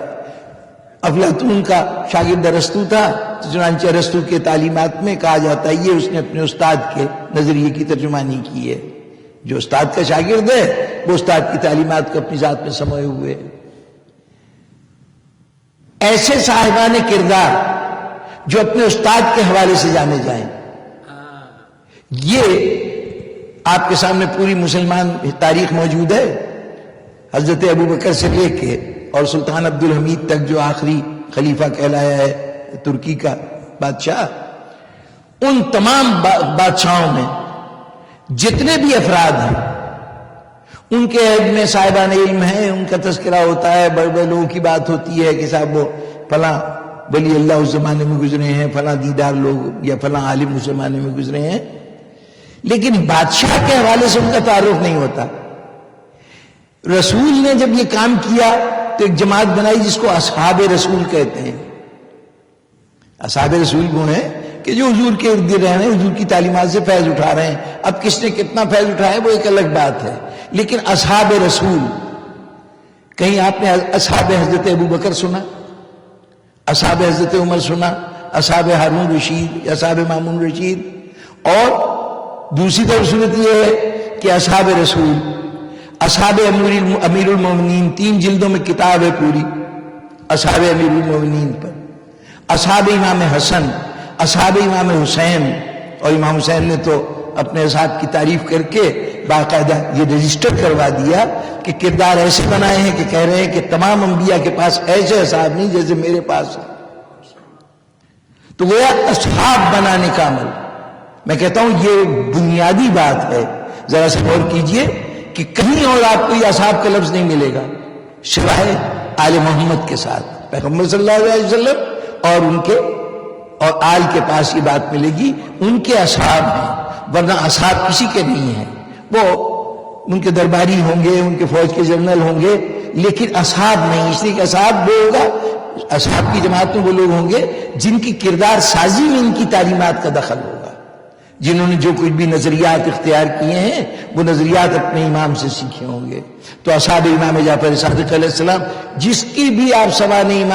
افلاطون کا شاگرد ارسطو تھا، چنانچہ ارسطو کے تعلیمات میں کہا جاتا ہے یہ اس نے اپنے استاد کے نظریے کی ترجمانی کی ہے. جو استاد کا شاگرد ہے وہ استاد کی تعلیمات کو اپنی ذات میں سموئے ہوئے. ایسے صاحبان کردار جو اپنے استاد کے حوالے سے جانے جائیں، یہ آپ کے سامنے پوری مسلمان تاریخ موجود ہے. حضرت ابو بکر سے لے کے اور سلطان عبد الحمید تک جو آخری خلیفہ کہلایا ہے ترکی کا بادشاہ، ان تمام بادشاہوں میں جتنے بھی افراد ہیں ان کے عہد میں صاحبان علم ہیں، ان کا تذکرہ ہوتا ہے، بڑے بڑے لوگوں کی بات ہوتی ہے کہ صاحب وہ فلاں ولی اللہ اس زمانے میں گزرے ہیں، فلاں دیدار لوگ یا فلاں عالم اس زمانے میں گزرے ہیں، لیکن بادشاہ کے حوالے سے ان کا تعارف نہیں ہوتا. رسول نے جب یہ کام کیا تو ایک جماعت بنائی جس کو اصحاب رسول کہتے ہیں. اصحاب رسول وہ ہیں کہ جو حضور کے ارد گرد رہے ہیں، حضور کی تعلیمات سے فیض اٹھا رہے ہیں. اب کس نے کتنا فیض اٹھایا ہے وہ ایک الگ بات ہے، لیکن اصحاب رسول، کہیں آپ نے اصحاب حضرت ابو بکر سنا، اصحاب حضرت عمر سنا، اصحاب ہارون رشید، اصحاب مامون رشید. اور دوسری طرف صورت یہ ہے کہ اصحاب رسول، اصحاب امیر المومنین، 3 جلدوں میں کتاب ہے پوری اصحاب امیر المومنین پر. اصحاب امام حسن، اصحاب امام حسین. اور امام حسین نے تو اپنے اصحاب کی تعریف کر کے باقاعدہ یہ رجسٹر کروا دیا کہ کردار ایسے بنائے ہیں کہ کہہ رہے ہیں کہ تمام انبیاء کے پاس ایسے اصحاب نہیں جیسے میرے پاس ہے. تو گویا اصحاب بنانے کا عمل، میں کہتا ہوں یہ بنیادی بات ہے. ذرا سا غور کیجئے کہ کہیں اور آپ کو یہ اصحاب کا لفظ نہیں ملے گا سوائے آل محمد کے ساتھ، پیغمبر صلی اللہ علیہ وسلم اور ان کے اور آل کے پاس یہ بات ملے گی ان کے اصحاب ہیں، ورنہ اصحاب کسی کے نہیں ہیں. وہ ان کے درباری ہوں گے، ان کے فوج کے جنرل ہوں گے، لیکن اصحاب نہیں. اس لیے کہ اصحاب وہ ہوگا، اصحاب کی جماعت میں وہ لوگ ہوں گے جن کی کردار سازی میں ان کی تعلیمات کا دخل ہوگا، جنہوں نے جو کچھ بھی نظریات اختیار کیے ہیں وہ نظریات اپنے امام سے سیکھے ہوں گے. تو اصحاب امام جعفر صادق علیہ السلام، جس کی بھی آپ سوانح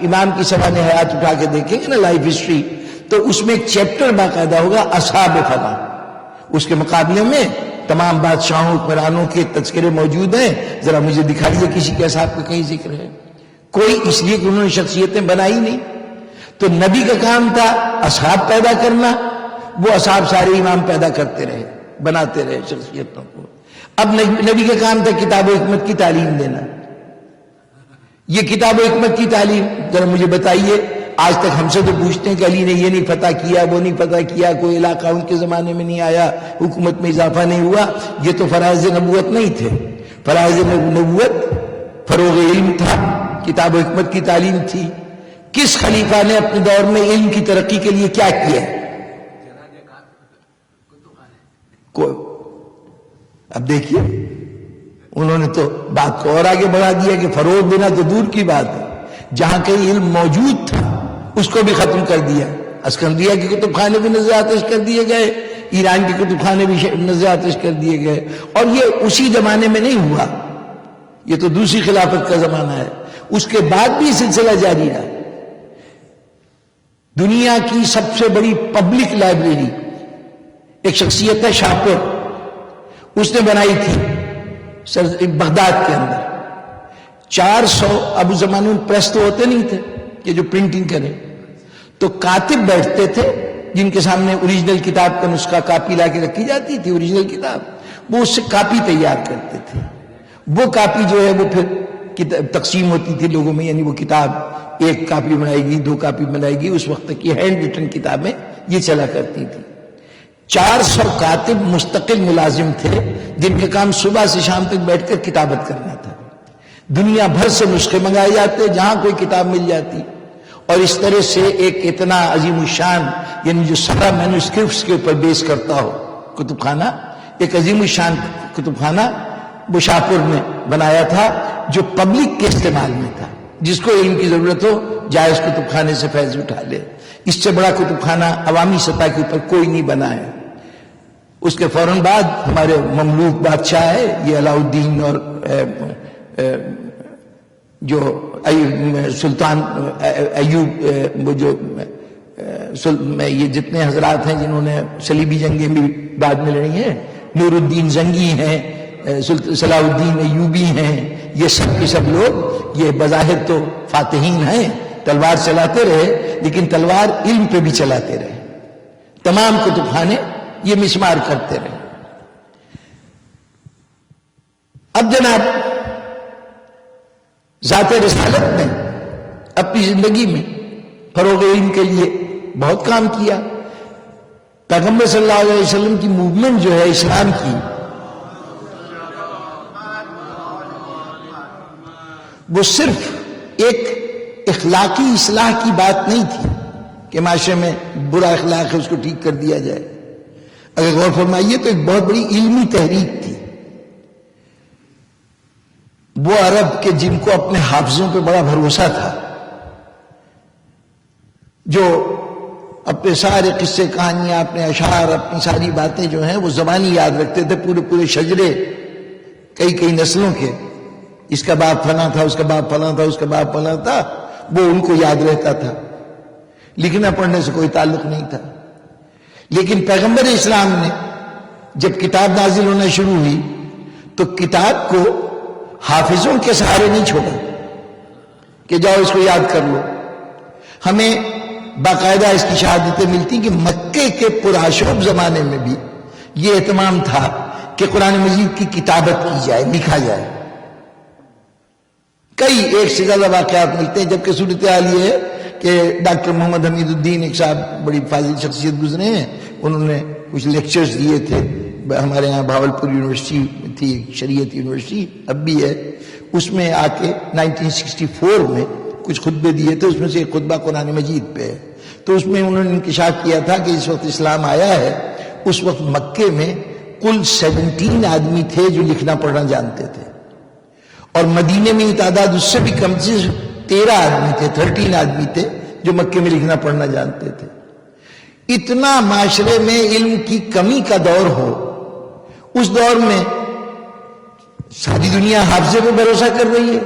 امام کی سوانح حیات اٹھا کے دیکھیں گے نا، لائف ہسٹری، تو اس میں ایک چیپٹر باقاعدہ ہوگا اصحاب فلاں. اس کے مقابلے میں تمام بادشاہوں حکمرانوں کے تذکرے موجود ہیں. ذرا مجھے دکھائیے کسی کے اصحاب کا کہیں ذکر ہے؟ کوئی، اس لیے کہ انہوں نے شخصیتیں بنائی نہیں. تو نبی کا کام تھا اصحاب پیدا کرنا، وہ اصحاب سارے امام پیدا کرتے رہے، بناتے رہے شخصیتوں کو. اب نبی کا کام تھا کتاب و حکمت کی تعلیم دینا. یہ کتاب و حکمت کی تعلیم ذرا مجھے بتائیے، آج تک ہم سے تو پوچھتے ہیں کہ علی نے یہ نہیں فتح کیا، وہ نہیں فتح کیا، کوئی علاقہ ان کے زمانے میں نہیں آیا، حکومت میں اضافہ نہیں ہوا. یہ تو فرائض نبوت نہیں تھے. فرائض نبوت فروغ علم تھا، کتاب و حکمت کی تعلیم تھی. کس خلیفہ نے اپنے دور میں علم کی ترقی کے لیے کیا کیا؟ اب دیکھیے انہوں نے تو بات کو اور آگے بڑھا دیا کہ فروغ دینا تو دور کی بات ہے، جہاں کہیں علم موجود تھا اس کو بھی ختم کر دیا. اسکندریہ کے کتب خانے بھی نظر آتش کر دیے گئے، ایران کے کتب خانے بھی نظر آتش کر دیے گئے. اور یہ اسی زمانے میں نہیں ہوا، یہ تو دوسری خلافت کا زمانہ ہے. اس کے بعد بھی سلسلہ جاری رہا. دنیا کی سب سے بڑی پبلک لائبریری ایک شخصیت ہے شاپور، اس نے بنائی تھی بغداد کے اندر. 400 اب اس زمانے میں پریس تو ہوتے نہیں تھے کہ جو پرنٹنگ کریں، تو کاتب بیٹھتے تھے جن کے سامنے اوریجنل کتاب کا نسخہ کاپی لا کے رکھی جاتی تھی، اوریجنل کتاب، وہ اس سے کاپی تیار کرتے تھے. وہ کاپی جو ہے وہ پھر تقسیم ہوتی تھی لوگوں میں، یعنی وہ کتاب 1 کاپی بنائے گی، 2 کاپی بنائے گی. اس وقت کی ہینڈ ریٹن کتابیں یہ چلا کرتی تھی. 400 کاتب مستقل ملازم تھے جن کا کام صبح سے شام تک بیٹھ کر کتابت کرنا تھا. دنیا بھر سے نسخے منگائے جاتے جہاں کوئی کتاب مل جاتی. اور اس طرح سے ایک اتنا عظیم الشان، یعنی جو 17 مینوسکرپٹس کے اوپر بیس کرتا ہو کتب خانہ، ایک عظیم الشان کتب خانہ وہ شاپور نے بنایا تھا، جو پبلک کے استعمال میں تھا. جس کو علم کی ضرورت ہو جائز کتب خانے سے فیض اٹھا لے. اس سے بڑا کتب خانہ عوامی سطح کے اوپر کوئی نہیں بنا ہے. اس کے فوراً بعد ہمارے مملوک بادشاہ ہے یہ علاؤ الدین، اور جو سلطان ایوب، وہ جو یہ جتنے حضرات ہیں جنہوں نے صلیبی جنگیں بھی بعد میں لڑی ہیں، نور الدین زنگی ہیں، صلاح الدین ایوبی ہیں، یہ سب کے سب لوگ یہ بظاہر تو فاتحین ہیں، تلوار چلاتے رہے لیکن تلوار علم پہ بھی چلاتے رہے. تمام کتب خانے یہ مسمار کرتے رہے. اب جناب ذات رسالت نے اپنی زندگی میں فروغ علم کے لیے بہت کام کیا. پیغمبر صلی اللہ علیہ وسلم کی موومنٹ جو ہے اسلام کی، وہ صرف ایک اخلاقی اصلاح کی بات نہیں تھی کہ معاشرے میں برا اخلاق ہے اس کو ٹھیک کر دیا جائے. اگر غور فرمائیے تو ایک بہت بڑی علمی تحریک تھی. وہ عرب کے جن کو اپنے حافظوں پہ بڑا بھروسہ تھا، جو اپنے سارے قصے کہانیاں، اپنے اشعار، اپنی ساری باتیں جو ہیں وہ زبانی یاد رکھتے تھے، پورے شجرے کئی نسلوں کے، اس کا باپ فلاں تھا، اس کا باپ فلاں تھا، اس کا باپ فلاں تھا، وہ ان کو یاد رہتا تھا، لکھنا پڑھنے سے کوئی تعلق نہیں تھا۔ لیکن پیغمبر اسلام نے جب کتاب نازل ہونا شروع ہوئی تو کتاب کو حافظوں کے سہارے نہیں چھوڑا کہ جاؤ اس کو یاد کر لو۔ ہمیں باقاعدہ اس کی شہادتیں ملتی کہ مکے کے پرآشوب زمانے میں بھی یہ اہتمام تھا کہ قرآن مجید کی کتابت کی جائے، لکھا جائے۔ کئی ایک سے زیادہ واقعات ملتے ہیں، جبکہ صورتحال یہ ہے کہ ڈاکٹر محمد حمید الدین ایک صاحب بڑی فاضل شخصیت گزرے ہیں، انہوں نے کچھ لیکچرز دیے تھے ہمارے ہاں بھاولپور یونیورسٹی تھی، شریعت یونیورسٹی اب بھی ہے، اس میں آ کے 1964 میں کچھ خطبے دیے تھے، اس میں سے ایک خطبہ قرآن مجید پہ ہے۔ تو اس میں انہوں نے انکشاف کیا تھا کہ اس وقت اسلام آیا ہے، اس وقت مکے میں کل 17 آدمی تھے جو لکھنا پڑھنا جانتے تھے، اور مدینے میں یہ تعداد اس سے بھی کم سے 13 آدمی تھے، 13 آدمی تھے جو مکے میں لکھنا پڑھنا جانتے تھے۔ اتنا معاشرے میں علم کی کمی کا دور ہو، اس دور میں ساری دنیا حافظے پہ بھروسہ کر رہی ہے،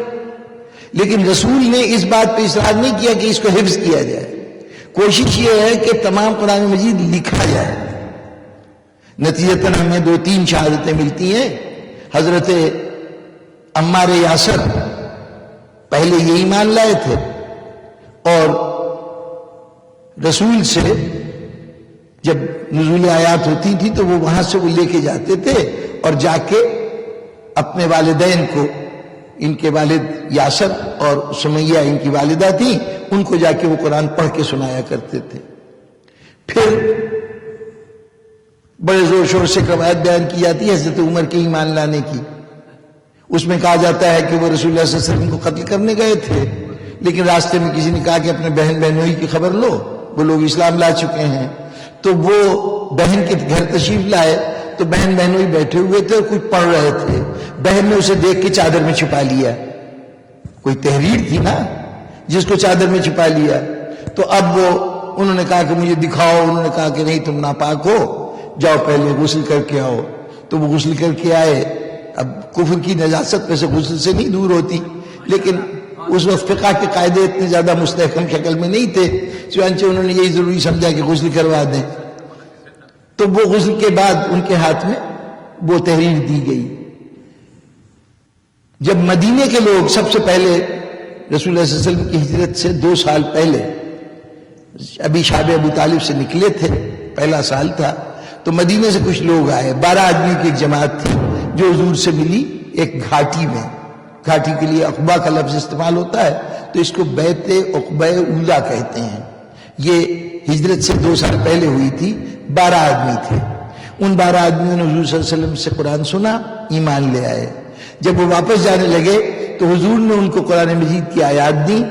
لیکن رسول نے اس بات پہ اصرار نہیں کیا کہ اس کو حفظ کیا جائے۔ کوشش یہ ہے کہ تمام قرآن مجید لکھا جائے۔ نتیجتاً ہمیں 2-3 شہادتیں ملتی ہیں۔ حضرت عمار یاسر پہلے یہ ایمان لائے تھے اور رسول سے جب نزول آیات ہوتی تھی تو وہ وہاں سے وہ لے کے جاتے تھے اور جا کے اپنے والدین کو، ان کے والد یاسر اور سمیہ ان کی والدہ تھیں، ان کو جا کے وہ قرآن پڑھ کے سنایا کرتے تھے۔ پھر بڑے زور شور سے روایت بیان کی جاتی ہے حضرت عمر کے ایمان لانے کی۔ اس میں کہا جاتا ہے کہ وہ رسول اللہ صلی اللہ علیہ وسلم کو قتل کرنے گئے تھے، لیکن راستے میں کسی نے کہا کہ اپنے بہن بہنوئی کی خبر لو، وہ لوگ اسلام لا چکے ہیں۔ تو وہ بہن کے گھر تشریف لائے تو بہن بہنوئی بیٹھے ہوئے تھے اور کچھ پڑھ رہے تھے۔ بہن نے اسے دیکھ کے چادر میں چھپا لیا، کوئی تحریر تھی نا جس کو چادر میں چھپا لیا۔ تو اب وہ انہوں نے کہا کہ مجھے دکھاؤ، انہوں نے کہا کہ نہیں تم ناپاک ہو، جاؤ پہلے غسل کر کے آؤ۔ تو وہ غسل کر کے آئے۔ اب کفر کی نجاست ویسے غسل سے نہیں دور ہوتی، لیکن اس وقت فقہ کے قاعدے اتنے زیادہ مستحکم شکل میں نہیں تھے، چنانچہ انہوں نے یہی ضروری سمجھا کہ غسل کروا دیں۔ تو وہ غسل کے بعد ان کے ہاتھ میں وہ تحریر دی گئی۔ جب مدینے کے لوگ سب سے پہلے رسول اللہ صلی اللہ علیہ وسلم کی ہجرت سے 2 سال پہلے ابھی شاب ابو طالب سے نکلے تھے، پہلا سال تھا، تو مدینے سے کچھ لوگ آئے، 12 آدمی کی ایک جماعت تھی جو حضور سے ملی ایک گھاٹی میں۔ گھاٹی کے لیے عقبہ کا لفظ استعمال ہوتا ہے، تو اس کو بیت عقبہ اولا کہتے ہیں۔ یہ ہجرت سے 2 سال پہلے ہوئی تھی، 12 آدمی تھے۔ ان 12 آدمیوں نے حضور صلی اللہ علیہ وسلم سے قرآن سنا، ایمان لے آئے۔ جب وہ واپس جانے لگے تو حضور نے ان کو قرآن مجید کی آیات دی،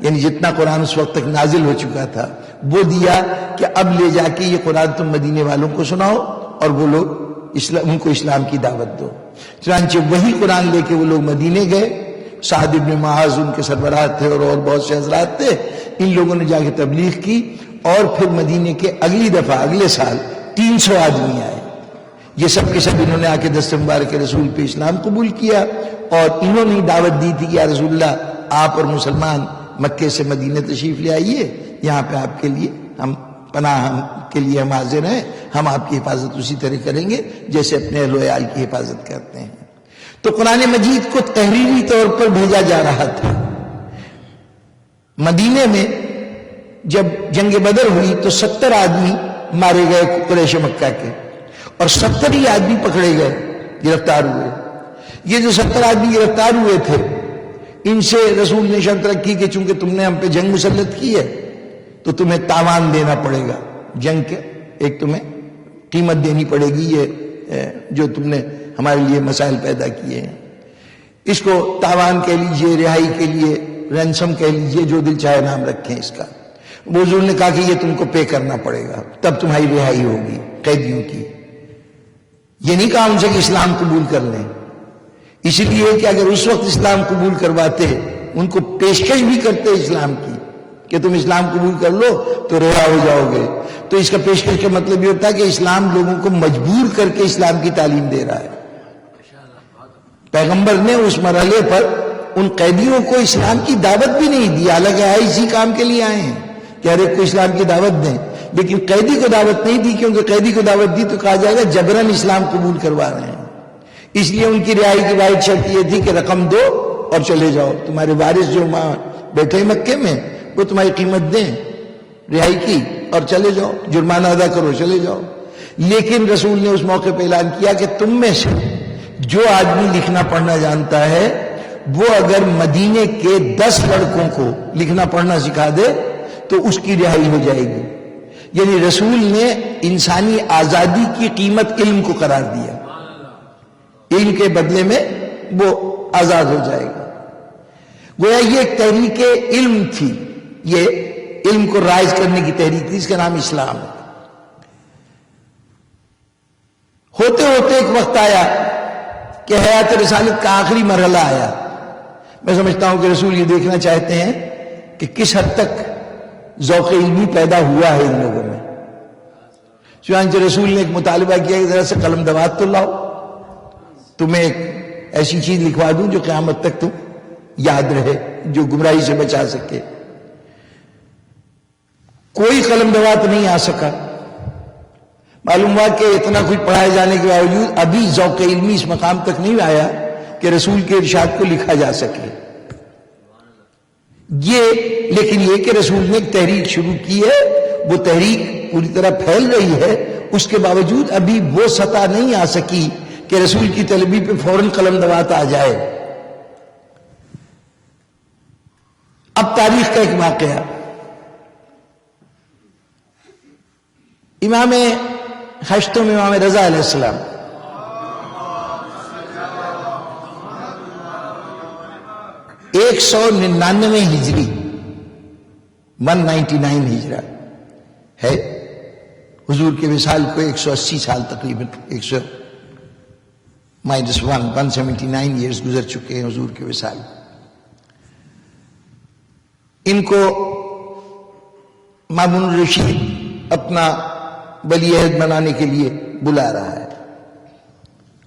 یعنی جتنا قرآن اس وقت تک نازل ہو چکا تھا وہ دیا کہ اب لے جا کے یہ قرآن تم مدینے والوں کو سناؤ اور وہ لوگ ان کو اسلام کی دعوت دو۔ چنانچہ وہی قرآن لے کے وہ لوگ مدینے گئے۔ سعد بن معاذ ان کے سربراہ تھے اور بہت سے حضرات تھے۔ ان لوگوں نے جا کے تبلیغ کی اور پھر مدینے کے اگلی دفعہ اگلے سال 300 آدمی آئے۔ یہ سب کے سب انہوں نے آ کے دست مبارک رسول پہ اسلام قبول کیا، اور انہوں نے دعوت دی تھی کہ یا رسول اللہ آپ اور مسلمان مکے سے مدینے تشریف لے آئیے، یہاں پہ آپ کے لیے ہم پناہ کے لیے ہم حاضر ہیں، ہم آپ کی حفاظت اسی طرح کریں گے جیسے اپنے اہل و عیال کی حفاظت کرتے ہیں۔ تو قرآن مجید کو تحریری طور پر بھیجا جا رہا تھا۔ مدینے میں جب جنگ بدر ہوئی تو 70 آدمی مارے گئے قریش مکہ کے، اور 70 ہی آدمی پکڑے گئے، گرفتار ہوئے۔ یہ جو 70 آدمی گرفتار ہوئے تھے، ان سے رسول نے شرط رکھی کہ چونکہ تم نے ہم پہ جنگ مسلط کی ہے تو تمہیں تاوان دینا پڑے گا، جنگ کے ایک تمہیں قیمت دینی پڑے گی، یہ جو تم نے ہمارے لیے مسائل پیدا کیے ہیں۔ اس کو تاوان کہہ لیجئے، رہائی کے لیے رینسم کہہ لیجئے، جو دل چاہے نام رکھیں اس کا۔ حضور نے کہا کہ یہ تم کو پے کرنا پڑے گا، تب تمہاری رہائی ہوگی قیدیوں کی۔ یہ نہیں کہا ان سے کہ اسلام قبول کر لیں، اس لیے کہ اگر اس وقت اسلام قبول کرواتے، ان کو پیشکش بھی کرتے اسلام کی کہ تم اسلام قبول کر لو تو رہا ہو جاؤ گے، تو اس کا پیشکش کا مطلب یہ ہوتا ہے کہ اسلام لوگوں کو مجبور کر کے اسلام کی تعلیم دے رہا ہے۔ پیغمبر نے اس مرحلے پر ان قیدیوں کو اسلام کی دعوت بھی نہیں دی، حالانکہ اسی کام کے لیے آئے ہیں کہ ہر ایک کو اسلام کی دعوت دیں، لیکن قیدی کو دعوت نہیں دی، کیونکہ قیدی کو دعوت دی تو کہا جائے گا جبراً اسلام قبول کروا رہے ہیں۔ اس لیے ان کی رہائی کی واحد شرط یہ تھی کہ رقم دو اور چلے جاؤ، تمہارے وارث جو وہاں بیٹھے مکے میں وہ تمہاری قیمت دیں رہائی کی اور چلے جاؤ، جرمانہ ادا کرو چلے جاؤ۔ لیکن رسول نے اس موقع پہ اعلان کیا کہ تم میں سے جو آدمی لکھنا پڑھنا جانتا ہے وہ اگر مدینے کے 10 لڑکوں کو لکھنا پڑھنا سکھا دے تو اس کی رہائی ہو جائے گی۔ یعنی رسول نے انسانی آزادی کی قیمت علم کو قرار دیا، علم کے بدلے میں وہ آزاد ہو جائے گا۔ گویا یہ ایک تحریک علم تھی، یہ علم کو رائج کرنے کی تحریک تھی، اس کا نام اسلام ہے۔ ہوتے ہوتے ایک وقت آیا کہ حیات رسالت کا آخری مرحلہ آیا۔ میں سمجھتا ہوں کہ رسول یہ دیکھنا چاہتے ہیں کہ کس حد تک ذوق علمی پیدا ہوا ہے ان لوگوں میں۔ چنانچہ رسول نے ایک مطالبہ کیا کہ ذرا سے قلم دوات تو لاؤ، تمہیں ایک ایسی چیز لکھوا دوں جو قیامت تک تم یاد رہے، جو گمراہی سے بچا سکے۔ کوئی قلم دوات نہیں آ سکا۔ معلوم ہوا کہ اتنا کچھ پڑھائے جانے کے باوجود ابھی ذوق علمی اس مقام تک نہیں آیا کہ رسول کے ارشاد کو لکھا جا سکے۔ لیکن یہ کہ رسول نے ایک تحریک شروع کی ہے، وہ تحریک پوری طرح پھیل رہی ہے، اس کے باوجود ابھی وہ سطح نہیں آ سکی کہ رسول کی طلبی پہ فوراً قلم دوات آ جائے۔ اب تاریخ کا ایک واقعہ، امام ہشتم امام رضا علیہ السلام ایک 199 ہجری 199 ہجرہ ہے، حضور کے وصال کو 180 سال تقریباً 179 ایئرز گزر چکے ہیں حضور کے وصال۔ ان کو مامون الرشید اپنا ولی عہد بنانے کے لیے بلا رہا ہے۔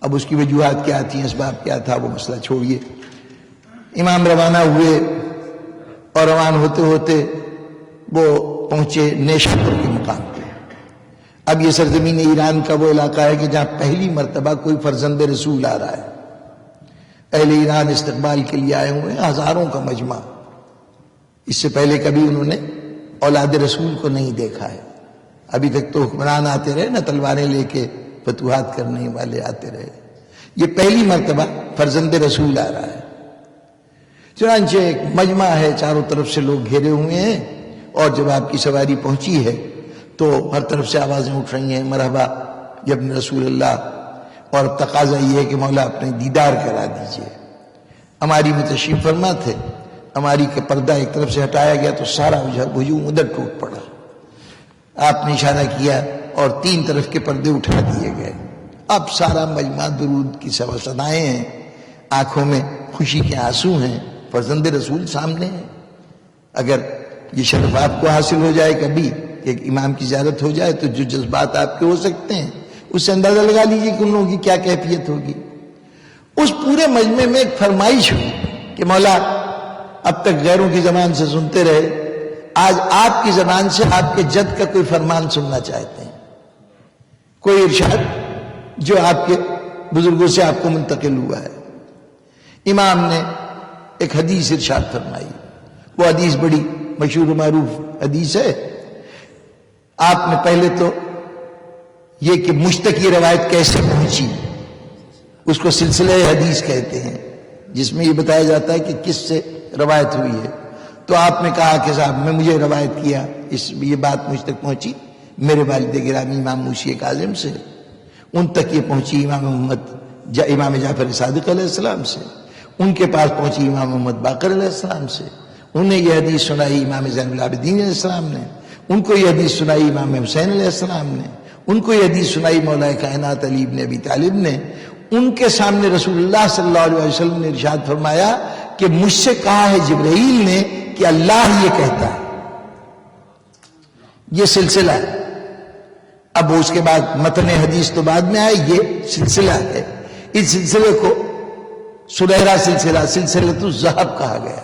اب اس کی وجوہات کیا تھیں، اسباب کیا تھا، وہ مسئلہ چھوڑیے۔ امام روانہ ہوئے اور روان ہوتے ہوتے وہ پہنچے نیشاپور کے مقام پہ۔ اب یہ سرزمین ایران کا وہ علاقہ ہے کہ جہاں پہلی مرتبہ کوئی فرزند رسول آ رہا ہے۔ اہل ایران استقبال کے لیے آئے ہوئے ہیں، ہزاروں کا مجمع۔ اس سے پہلے کبھی انہوں نے اولاد رسول کو نہیں دیکھا ہے۔ ابھی تک تو حکمران آتے رہے نہ، تلواریں لے کے فتوحات کرنے والے آتے رہے، یہ پہلی مرتبہ فرزند رسول آ رہا ہے۔ چنانچہ ایک مجمع ہے، چاروں طرف سے لوگ گھیرے ہوئے ہیں، اور جب آپ کی سواری پہنچی ہے تو ہر طرف سے آوازیں اٹھ رہی ہیں، مرحبا یا ابن رسول اللہ، اور تقاضا یہ ہے کہ مولا اپنے دیدار کرا دیجئے۔ ہماری میں تشریف فرما تھے، ہماری کا پردہ ایک طرف سے ہٹایا گیا تو سارا ہجوم ادھر ٹوٹ پڑا۔ آپ نے اشارہ کیا اور 3 طرف کے پردے اٹھا دیے گئے۔ اب سارا مجمع درود کی صدائیں ہیں، آنکھوں میں خوشی کے آنسو ہیں، فرزند رسول سامنے ہے۔ اگر یہ شرف آپ کو حاصل ہو جائے کبھی کہ ایک امام کی زیارت ہو جائے تو جو جذبات آپ کے ہو سکتے ہیں اس سے اندازہ لگا لیجئے کہ ان لوگوں کی کیا کیفیت ہوگی۔ اس پورے مجمع میں ایک فرمائش ہوئی کہ مولا اب تک غیروں کی زبان سے سنتے رہے، آج آپ کی زبان سے آپ کے جد کا کوئی فرمان سننا چاہتے ہیں، کوئی ارشاد جو آپ کے بزرگوں سے آپ کو منتقل ہوا ہے۔ امام نے ایک حدیث ارشاد فرمائی، وہ حدیث بڑی مشہور و معروف حدیث ہے۔ آپ نے پہلے تو یہ کہ مجھ تک یہ روایت کیسے پہنچی، اس کو سلسلہ حدیث کہتے ہیں، جس میں یہ بتایا جاتا ہے کہ کس سے روایت ہوئی ہے۔ تو آپ نے کہا کہ صاحب میں مجھے روایت کیا، یہ بات مجھ تک پہنچی میرے والد گرامی امام موسی کاظم سے، ان تک یہ پہنچی امام جعفر صادق علیہ السلام سے، ان کے پاس پہنچی امام محمد باقر علیہ السلام سے، انہیں یہ حدیث سنائی امام زین العابدین علیہ السلام نے، ان کو یہ حدیث سنائی امام حسین علیہ السلام نے، ان کو یہ حدیث سنائی مولا کائنات علی بن ابی طالب نے۔ ان کے سامنے رسول اللہ صلی اللہ علیہ وسلم نے ارشاد فرمایا کہ مجھ سے کہا ہے جبرائیل نے کہ اللہ یہ کہتا ہے۔ یہ سلسلہ ہے۔ اب اس کے بعد متن حدیث تو بعد میں آئے، یہ سلسلہ ہے۔ اس سلسلے کو سنہرا سلسلہ سلسلۃ الذہب کہا گیا.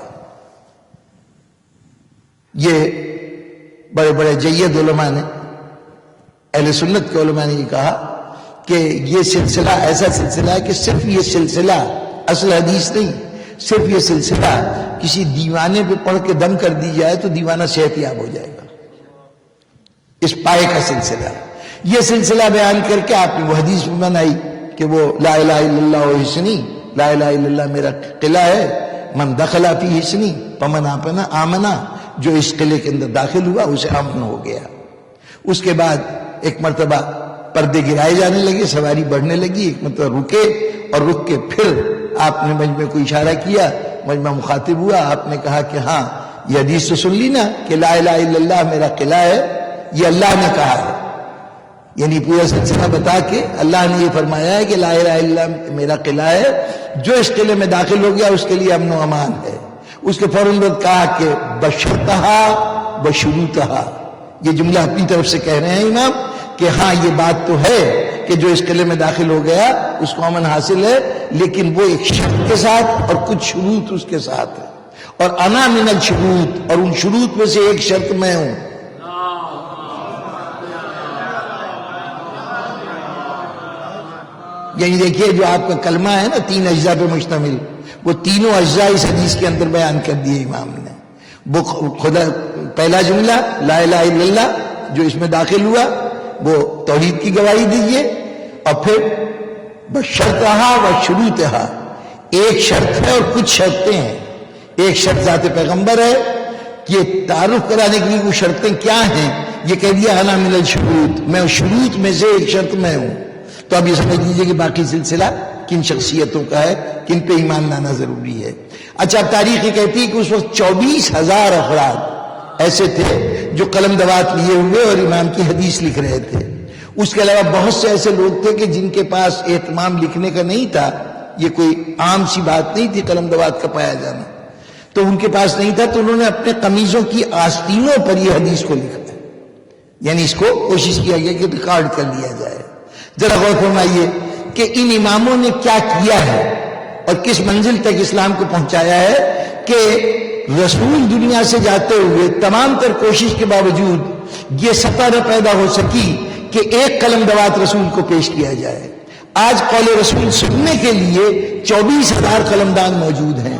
یہ بڑے بڑے جید علماء نے، اہل سنت کے علماء نے یہ کہا کہ یہ سلسلہ ایسا سلسلہ ہے کہ صرف یہ سلسلہ اصل حدیث نہیں، صرف یہ سلسلہ کسی دیوانے پہ پڑھ کے دم کر دی جائے تو دیوانہ صحت یاب ہو جائے گا. اس پائے کا سلسلہ، یہ سلسلہ بیان کر کے آپ نے وہ حدیث بنائی کہ وہ لا الہ الا اللہ حسنی، لا الہ الا اللہ میرا قلعہ ہے، من دخل فی حسنی فمن آمنا، جو اس قلعے کے اندر داخل ہوا اسے امن ہو گیا. اس کے بعد ایک مرتبہ پردے گرائے جانے لگے، سواری بڑھنے لگی، ایک مرتبہ رکے اور رک کے پھر آپ نے مجمع کو اشارہ کیا، مجمع مخاطب ہوا، آپ نے کہا کہ ہاں یہ حدیث تو سن لی نا کہ لا الہ الا اللہ میرا قلعہ ہے، یہ اللہ نے کہا ہے. یعنی پورا سلسلہ بتا کے اللہ نے یہ فرمایا ہے کہ لا الہ الا اللہ میرا قلعہ ہے، جو اس قلعے میں داخل ہو گیا اس کے لیے امن و امان ہے. اس کے فوراً بعد کہا کہ بشرطہا بشروطہا، یہ جملہ اپنی طرف سے کہہ رہے ہیں امام کہ ہاں یہ بات تو ہے کہ جو اس قلعے میں داخل ہو گیا اس کو امن حاصل ہے، لیکن وہ ایک شرط کے ساتھ اور کچھ شروط اس کے ساتھ ہے. اور انا من الشروط، اور ان شروط میں سے ایک شرط میں ہوں. یعنی دیکھیے جو آپ کا کلمہ ہے نا 3 اجزاء پہ مشتمل، وہ تینوں اجزاء اس حدیث کے اندر بیان کر دیے امام نے. وہ خدا پہلا جملہ لا الہ الا اللہ جو اس میں داخل ہوا وہ توحید کی گواہی دیجیے، اور پھر بشرطہا و شروطہا، ایک شرط ہے اور کچھ شرطیں ہیں. ایک شرط ذات پیغمبر ہے کہ تعارف کرانے کے لیے وہ شرطیں کیا ہیں، یہ کہہ دیا انا من الشروط، میں شروط میں سے ایک شرط میں ہوں. تو اب یہ سمجھ لیجیے کہ باقی سلسلہ کن شخصیتوں کا ہے، کن پہ ایمان لانا ضروری ہے. اچھا تاریخ یہ کہتی ہے کہ اس وقت 24,000 افراد ایسے تھے جو قلم دوات لیے ہوئے اور امام کی حدیث لکھ رہے تھے. اس کے علاوہ بہت سے ایسے لوگ تھے کہ جن کے پاس اہتمام لکھنے کا نہیں تھا، یہ کوئی عام سی بات نہیں تھی قلم دوات کا پایا جانا، تو ان کے پاس نہیں تھا، تو انہوں نے اپنے قمیضوں کی آستینوں پر یہ حدیث کو لکھا ہے. یعنی اس کو کوشش کیا گیا کہ ریکارڈ کر لیا جائے. ذرا غور فرمائیے کہ ان اماموں نے کیا کیا ہے اور کس منزل تک اسلام کو پہنچایا ہے کہ رسول دنیا سے جاتے ہوئے تمام تر کوشش کے باوجود یہ سطح نہ پیدا ہو سکی کہ ایک قلم دوات رسول کو پیش کیا جائے. آج قول رسول سننے کے لیے 24,000 قلمدان موجود ہیں.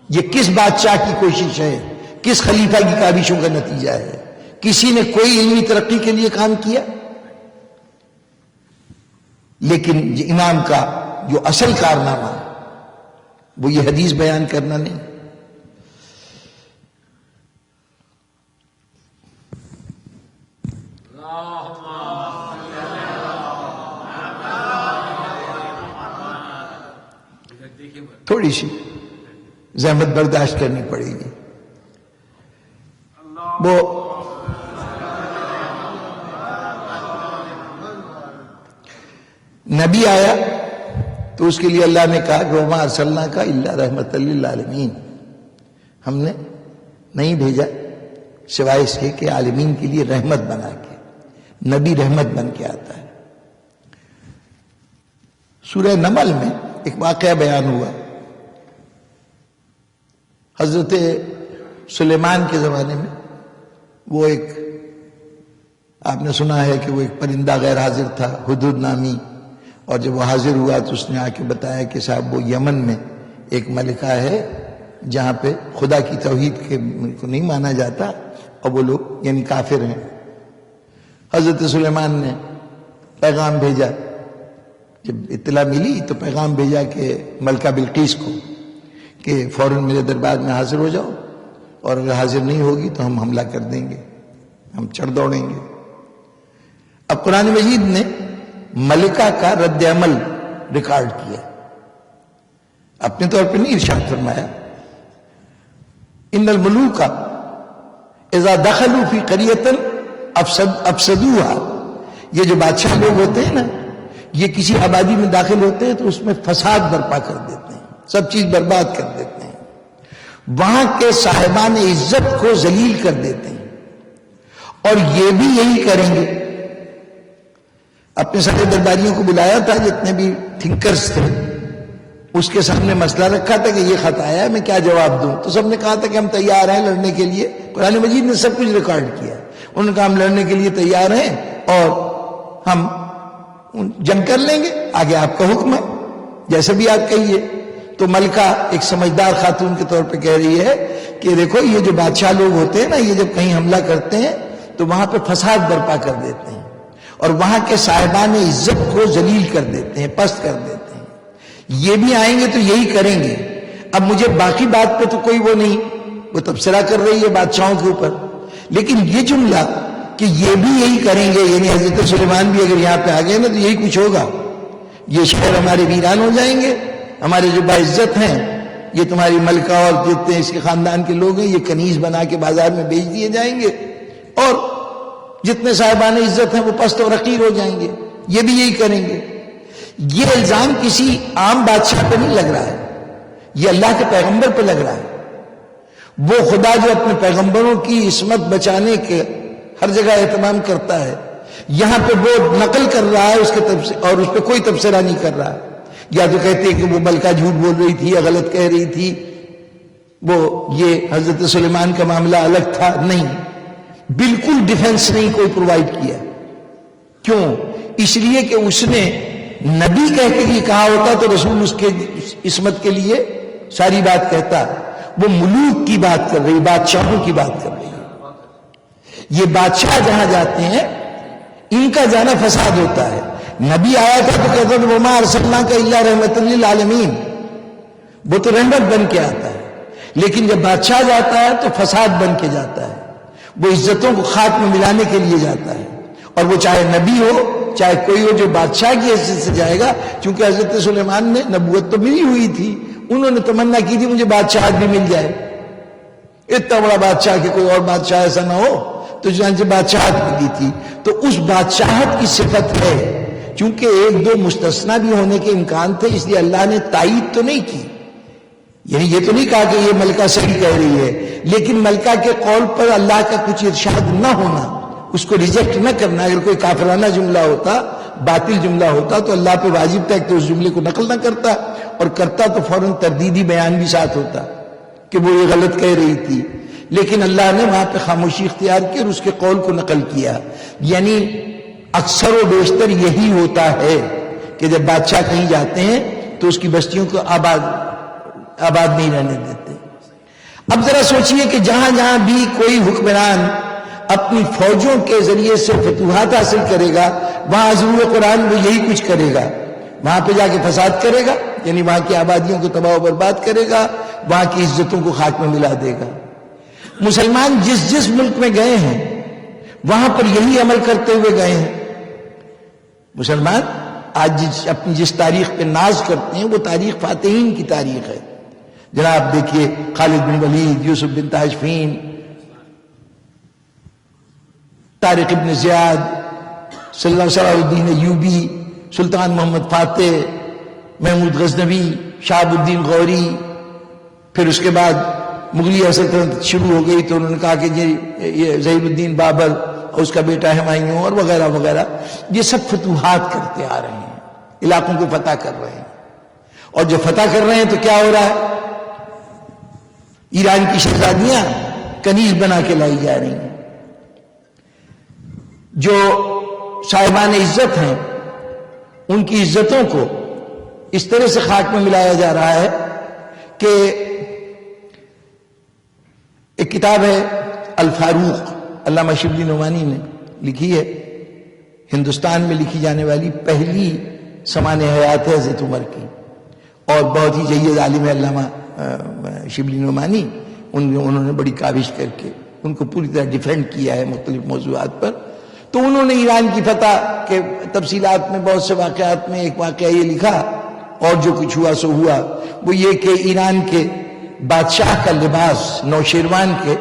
یہ کس بادشاہ کی کوشش ہے، کس خلیفہ کی کاوشوں کا نتیجہ ہے؟ کسی نے کوئی علمی ترقی کے لیے کام کیا؟ لیکن یہ امام کا جو اصل کارنامہ وہ یہ حدیث بیان کرنا نہیں. تھوڑی سی زحمت برداشت کرنی پڑے گی. وہ نبی آیا تو اس کے لیے اللہ نے کہا کہ وما ارسلناک الا رحمۃ للعالمین، ہم نے نہیں بھیجا سوائے اس کے عالمین کے لیے رحمت بنا کے. نبی رحمت بن کے آتا ہے. سورہ نمل میں ایک واقعہ بیان ہوا. حضرت سلیمان کے زمانے میں وہ ایک، آپ نے سنا ہے کہ وہ ایک پرندہ غیر حاضر تھا ہدہد نامی، اور جب وہ حاضر ہوا تو اس نے آ کے بتایا کہ صاحب وہ یمن میں ایک ملکہ ہے جہاں پہ خدا کی توحید کو نہیں مانا جاتا اور وہ لوگ یعنی کافر ہیں. حضرت سلیمان نے پیغام بھیجا. جب اطلاع ملی تو پیغام بھیجا کہ ملکہ بلقیس کو کہ فوراً میرے دربار میں حاضر ہو جاؤ، اور اگر حاضر نہیں ہوگی تو ہم حملہ کر دیں گے، ہم چڑھ دوڑیں گے. اب قرآن مجید نے ملکہ کا رد عمل ریکارڈ کیا، اپنے طور پہ نہیں ارشاد فرمایا. ان الملوک اذا دخلوا فی قریۃ افسدوها، یہ جو بادشاہ لوگ ہوتے ہیں نا، یہ کسی آبادی میں داخل ہوتے ہیں تو اس میں فساد برپا کر دیتے ہیں، سب چیز برباد کر دیتے ہیں، وہاں کے صاحبان عزت کو ذلیل کر دیتے ہیں، اور یہ بھی یہی کریں گے. اپنے سارے درباریوں کو بلایا تھا جتنے بھی تھنکرز تھے، اس کے سامنے مسئلہ رکھا تھا کہ یہ خط آیا ہے، میں کیا جواب دوں؟ تو سب نے کہا تھا کہ ہم تیار ہیں لڑنے کے لیے. قرآن مجید نے سب کچھ ریکارڈ کیا. انہوں نے کہا ہم لڑنے کے لیے تیار ہیں اور ہم جنگ کر لیں گے، آگے آپ کا حکم ہے، جیسے بھی آپ کہیے. تو ملکہ ایک سمجھدار خاتون کے طور پہ کہہ رہی ہے کہ دیکھو یہ جو بادشاہ لوگ ہوتے ہیں نا، یہ جب کہیں حملہ کرتے ہیں تو وہاں پہ فساد برپا کر دیتے ہیں اور وہاں کے صاحبان عزت کو ذلیل کر دیتے ہیں، پست کر دیتے ہیں. یہ بھی آئیں گے تو یہی کریں گے. اب مجھے باقی بات پہ تو کوئی وہ نہیں، وہ تبصرہ کر رہی ہے بادشاہوں کے اوپر، لیکن یہ جملہ کہ یہ بھی یہی کریں گے، یعنی حضرت سلیمان بھی اگر یہاں پہ آ گئے نا تو یہی کچھ ہوگا. یہ شہر ہمارے ویران ہو جائیں گے، ہمارے جو باعزت ہیں، یہ تمہاری ملکہ اور جتنے اس کے خاندان کے لوگ ہیں، یہ کنیز بنا کے بازار میں بیچ دیے جائیں گے اور جتنے صاحبان عزت ہیں وہ پست و رقیر ہو جائیں گے. یہ بھی یہی کریں گے. یہ الزام کسی عام بادشاہ پہ نہیں لگ رہا ہے، یہ اللہ کے پیغمبر پہ لگ رہا ہے. وہ خدا جو اپنے پیغمبروں کی عصمت بچانے کے ہر جگہ اہتمام کرتا ہے، یہاں پہ وہ نقل کر رہا ہے اس کے اور اس پہ کوئی تبصرہ نہیں کر رہا. یا تو کہتے کہ وہ ملکہ جھوٹ بول رہی تھی یا غلط کہہ رہی تھی، وہ یہ حضرت سلیمان کا معاملہ الگ تھا. نہیں، بالکل ڈیفنس نہیں کوئی پرووائڈ کیا. کیوں؟ اس لیے کہ اس نے نبی کہہ کے یہ کہا ہوتا تو رسول اس کے عصمت کے لیے ساری بات کہتا. وہ ملوک کی بات کر رہی، بادشاہوں کی بات کر رہی ہے. یہ بادشاہ جہاں جاتے ہیں ان کا جانا فساد ہوتا ہے. نبی آیا تھا تو کہتا تھا وما ارسلناک الا رحمۃ للعالمین، وہ تو رحمت بن کے آتا ہے. لیکن جب بادشاہ جاتا ہے تو فساد بن کے جاتا ہے، وہ عزتوں کو خاک میں ملانے کے لیے جاتا ہے. اور وہ چاہے نبی ہو چاہے کوئی ہو، جو بادشاہ کی حیثیت سے جائے گا. چونکہ حضرت سلیمان نے نبوت تو ملی ہوئی تھی، انہوں نے تمنا کی تھی مجھے بادشاہت بھی مل جائے، اتنا بڑا بادشاہ کہ کوئی اور بادشاہ ایسا نہ ہو، تو چنانچہ بادشاہت ملی تھی. تو اس بادشاہت کی صفت ہے. چونکہ ایک دو مستثنا بھی ہونے کے امکان تھے، اس لیے اللہ نے تائید تو نہیں کی. یعنی یہ تو نہیں کہا کہ یہ ملکہ صحیح کہہ رہی ہے، لیکن ملکہ کے قول پر اللہ کا کچھ ارشاد نہ ہونا، اس کو ریجیکٹ نہ کرنا. اگر کوئی کافرانہ جملہ ہوتا، باطل جملہ ہوتا تو اللہ پہ واجب تھا کہ اس جملے کو نقل نہ کرتا، اور کرتا تو فوراً تردیدی بیان بھی ساتھ ہوتا کہ وہ یہ غلط کہہ رہی تھی. لیکن اللہ نے وہاں پہ خاموشی اختیار کی اور اس کے قول کو نقل کیا. یعنی اکثر و بیشتر یہی ہوتا ہے کہ جب بادشاہ کہیں جاتے ہیں تو اس کی بستیوں کو آباد نہیں رہنے دیتے. اب ذرا سوچئے کہ جہاں جہاں بھی کوئی حکمران اپنی فوجوں کے ذریعے سے فتوحات حاصل کرے گا، وہاں حضور قرآن وہ یہی کچھ کرے گا. وہاں پہ جا کے فساد کرے گا، یعنی وہاں کی آبادیوں کو تباہ و برباد کرے گا، وہاں کی عزتوں کو خاک میں ملا دے گا. مسلمان جس جس ملک میں گئے ہیں وہاں پر یہی عمل کرتے ہوئے گئے ہیں. مسلمان آج اپنی جس تاریخ پہ ناز کرتے ہیں وہ تاریخ فاتحین کی تاریخ ہے. جناب دیکھیے خالد بن ولید، یوسف بن تاشفین، طارق ابن زیاد، صلاح الدین ایوبی، سلطان محمد فاتح، محمود غزنوی، شہاب الدین غوری. پھر اس کے بعد مغلیہ سلطنت شروع ہو گئی تو انہوں نے کہا کہ یہ ظہیر الدین بابر اور اس کا بیٹا ہمایوں اور وغیرہ وغیرہ، یہ سب فتوحات کرتے آ رہے ہیں، علاقوں کو فتح کر رہے ہیں. اور جو فتح کر رہے ہیں تو کیا ہو رہا ہے؟ ایران کی شہزادیاں کنیز بنا کے لائی جا رہی ہیں. جو صاحبان عزت ہیں ان کی عزتوں کو اس طرح سے خاک میں ملایا جا رہا ہے کہ ایک کتاب ہے الفاروق، علامہ شبلی نعمانی نے لکھی ہے. ہندوستان میں لکھی جانے والی پہلی سمان حیات ہے حضرت عمر کی، اور بہت ہی جید عالم ہے علامہ شبلی نعمانی. انہوں نے بڑی کاوش کر کے ان کو پوری طرح ڈیفینڈ کیا ہے مختلف موضوعات پر. تو انہوں نے ایران کی فتح کے تفصیلات میں بہت سے واقعات میں ایک واقعہ یہ لکھا، اور جو کچھ ہوا سو ہوا، وہ یہ کہ ایران کے بادشاہ کا لباس، نوشیروان کے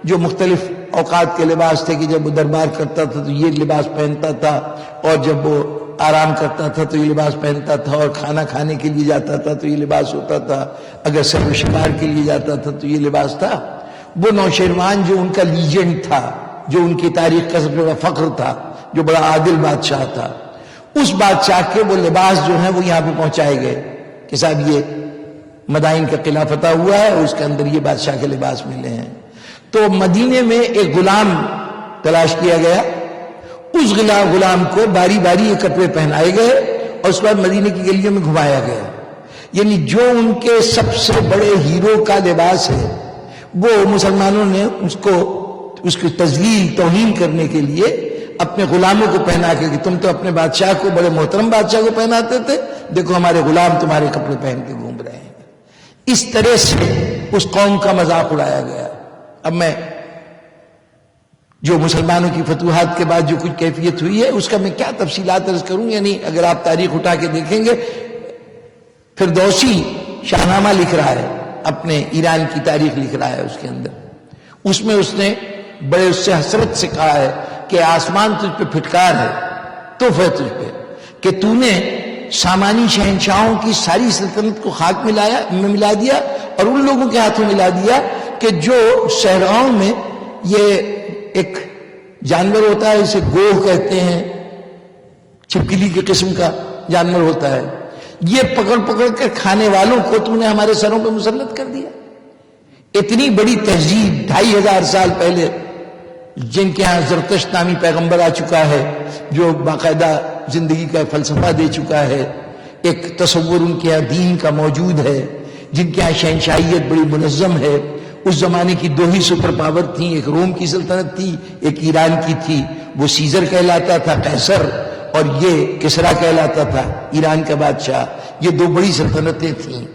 جو مختلف اوقات کے لباس تھے کہ جب وہ دربار کرتا تھا تو یہ لباس پہنتا تھا، اور جب وہ آرام کرتا تھا تو یہ لباس پہنتا تھا، اور کھانا کھانے کے لیے جاتا تھا تو یہ لباس ہوتا تھا، اگر سیر و شکار کے لیے جاتا تھا تو یہ لباس تھا. وہ نوشیروان جو ان کا لیجنڈ تھا، جو ان کی تاریخ کا سب سے بڑا فخر تھا، جو بڑا عادل بادشاہ تھا، اس بادشاہ کے وہ لباس جو ہیں وہ یہاں پہ پہنچائے گئے کہ کہ صاحب یہ مدائن کا قلعہ فتح ہوا ہے اور اس کے اندر یہ بادشاہ کے لباس ملے ہیں. تو مدینے میں ایک غلام تلاش کیا گیا، اس غلام کو باری باری یہ کپڑے پہنائے گئے اور اس کے بعد مدینے کی گلیوں میں گھمایا گیا. یعنی جو ان کے سب سے بڑے ہیرو کا لباس ہے وہ مسلمانوں نے اس کی تذلیل توہین کرنے کے لیے اپنے غلاموں کو پہنا کے کہ تم تو اپنے بادشاہ کو، بڑے محترم بادشاہ کو پہناتے تھے، دیکھو ہمارے غلام تمہارے کپڑے پہن کے گھوم رہے ہیں. اس طرح سے اس قوم کا مذاق اڑایا گیا. اب میں جو مسلمانوں کی فتوحات کے بعد جو کچھ کیفیت ہوئی ہے اس کا میں کیا تفصیلات عرض کروں. یعنی اگر آپ تاریخ اٹھا کے دیکھیں گے، فردوسی شاہنامہ لکھ رہا ہے، اپنے ایران کی تاریخ لکھ رہا ہے، اس کے اندر اس میں اس نے بڑے اس سے حسرت سے کہا ہے کہ آسمان تجھ پہ پھٹکار ہے، تحفہ تجھ پہ کہ تو نے سامانی شہنشاہوں کی ساری سلطنت کو خاک میں ملا دیا اور ان لوگوں کے ہاتھوں ملا دیا کہ جو صحراؤں میں یہ ایک جانور ہوتا ہے، اسے گوہ کہتے ہیں، چھپکلی کی قسم کا جانور ہوتا ہے، یہ پکڑ پکڑ کر کھانے والوں کو تم نے ہمارے سروں پہ مسلط کر دیا. اتنی بڑی تہذیب 2500 سال پہلے، جن کے ہاں زرتشت نامی پیغمبر آ چکا ہے جو باقاعدہ زندگی کا فلسفہ دے چکا ہے، ایک تصور ان کے ہاں دین کا موجود ہے، جن کے ہاں شہنشاہیت بڑی منظم ہے. اس زمانے کی دو ہی سپر پاور تھیں، ایک روم کی سلطنت تھی، ایک ایران کی تھی. وہ سیزر کہلاتا تھا، قیصر، اور یہ کسرا کہلاتا تھا ایران کا بادشاہ. یہ دو بڑی سلطنتیں تھیں.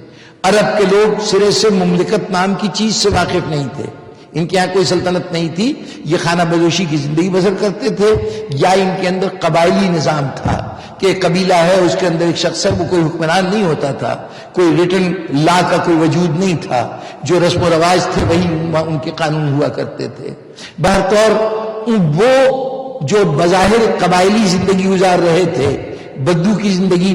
عرب کے لوگ سرے سے مملکت نام کی چیز سے واقف نہیں تھے، ان کے یہاں کوئی سلطنت نہیں تھی، یہ خانہ بدوشی کی زندگی بسر کرتے تھے، یا ان کے اندر قبائلی نظام تھا کہ ایک قبیلہ ہے، اس کے اندر ایک شخص ہے، وہ کوئی حکمران نہیں ہوتا تھا، کوئی ریٹن لا کا کوئی وجود نہیں تھا، جو رسم و رواج تھے وہی ان کے قانون ہوا کرتے تھے. بہرطور وہ جو بظاہر قبائلی زندگی گزار رہے تھے، بدو کی زندگی،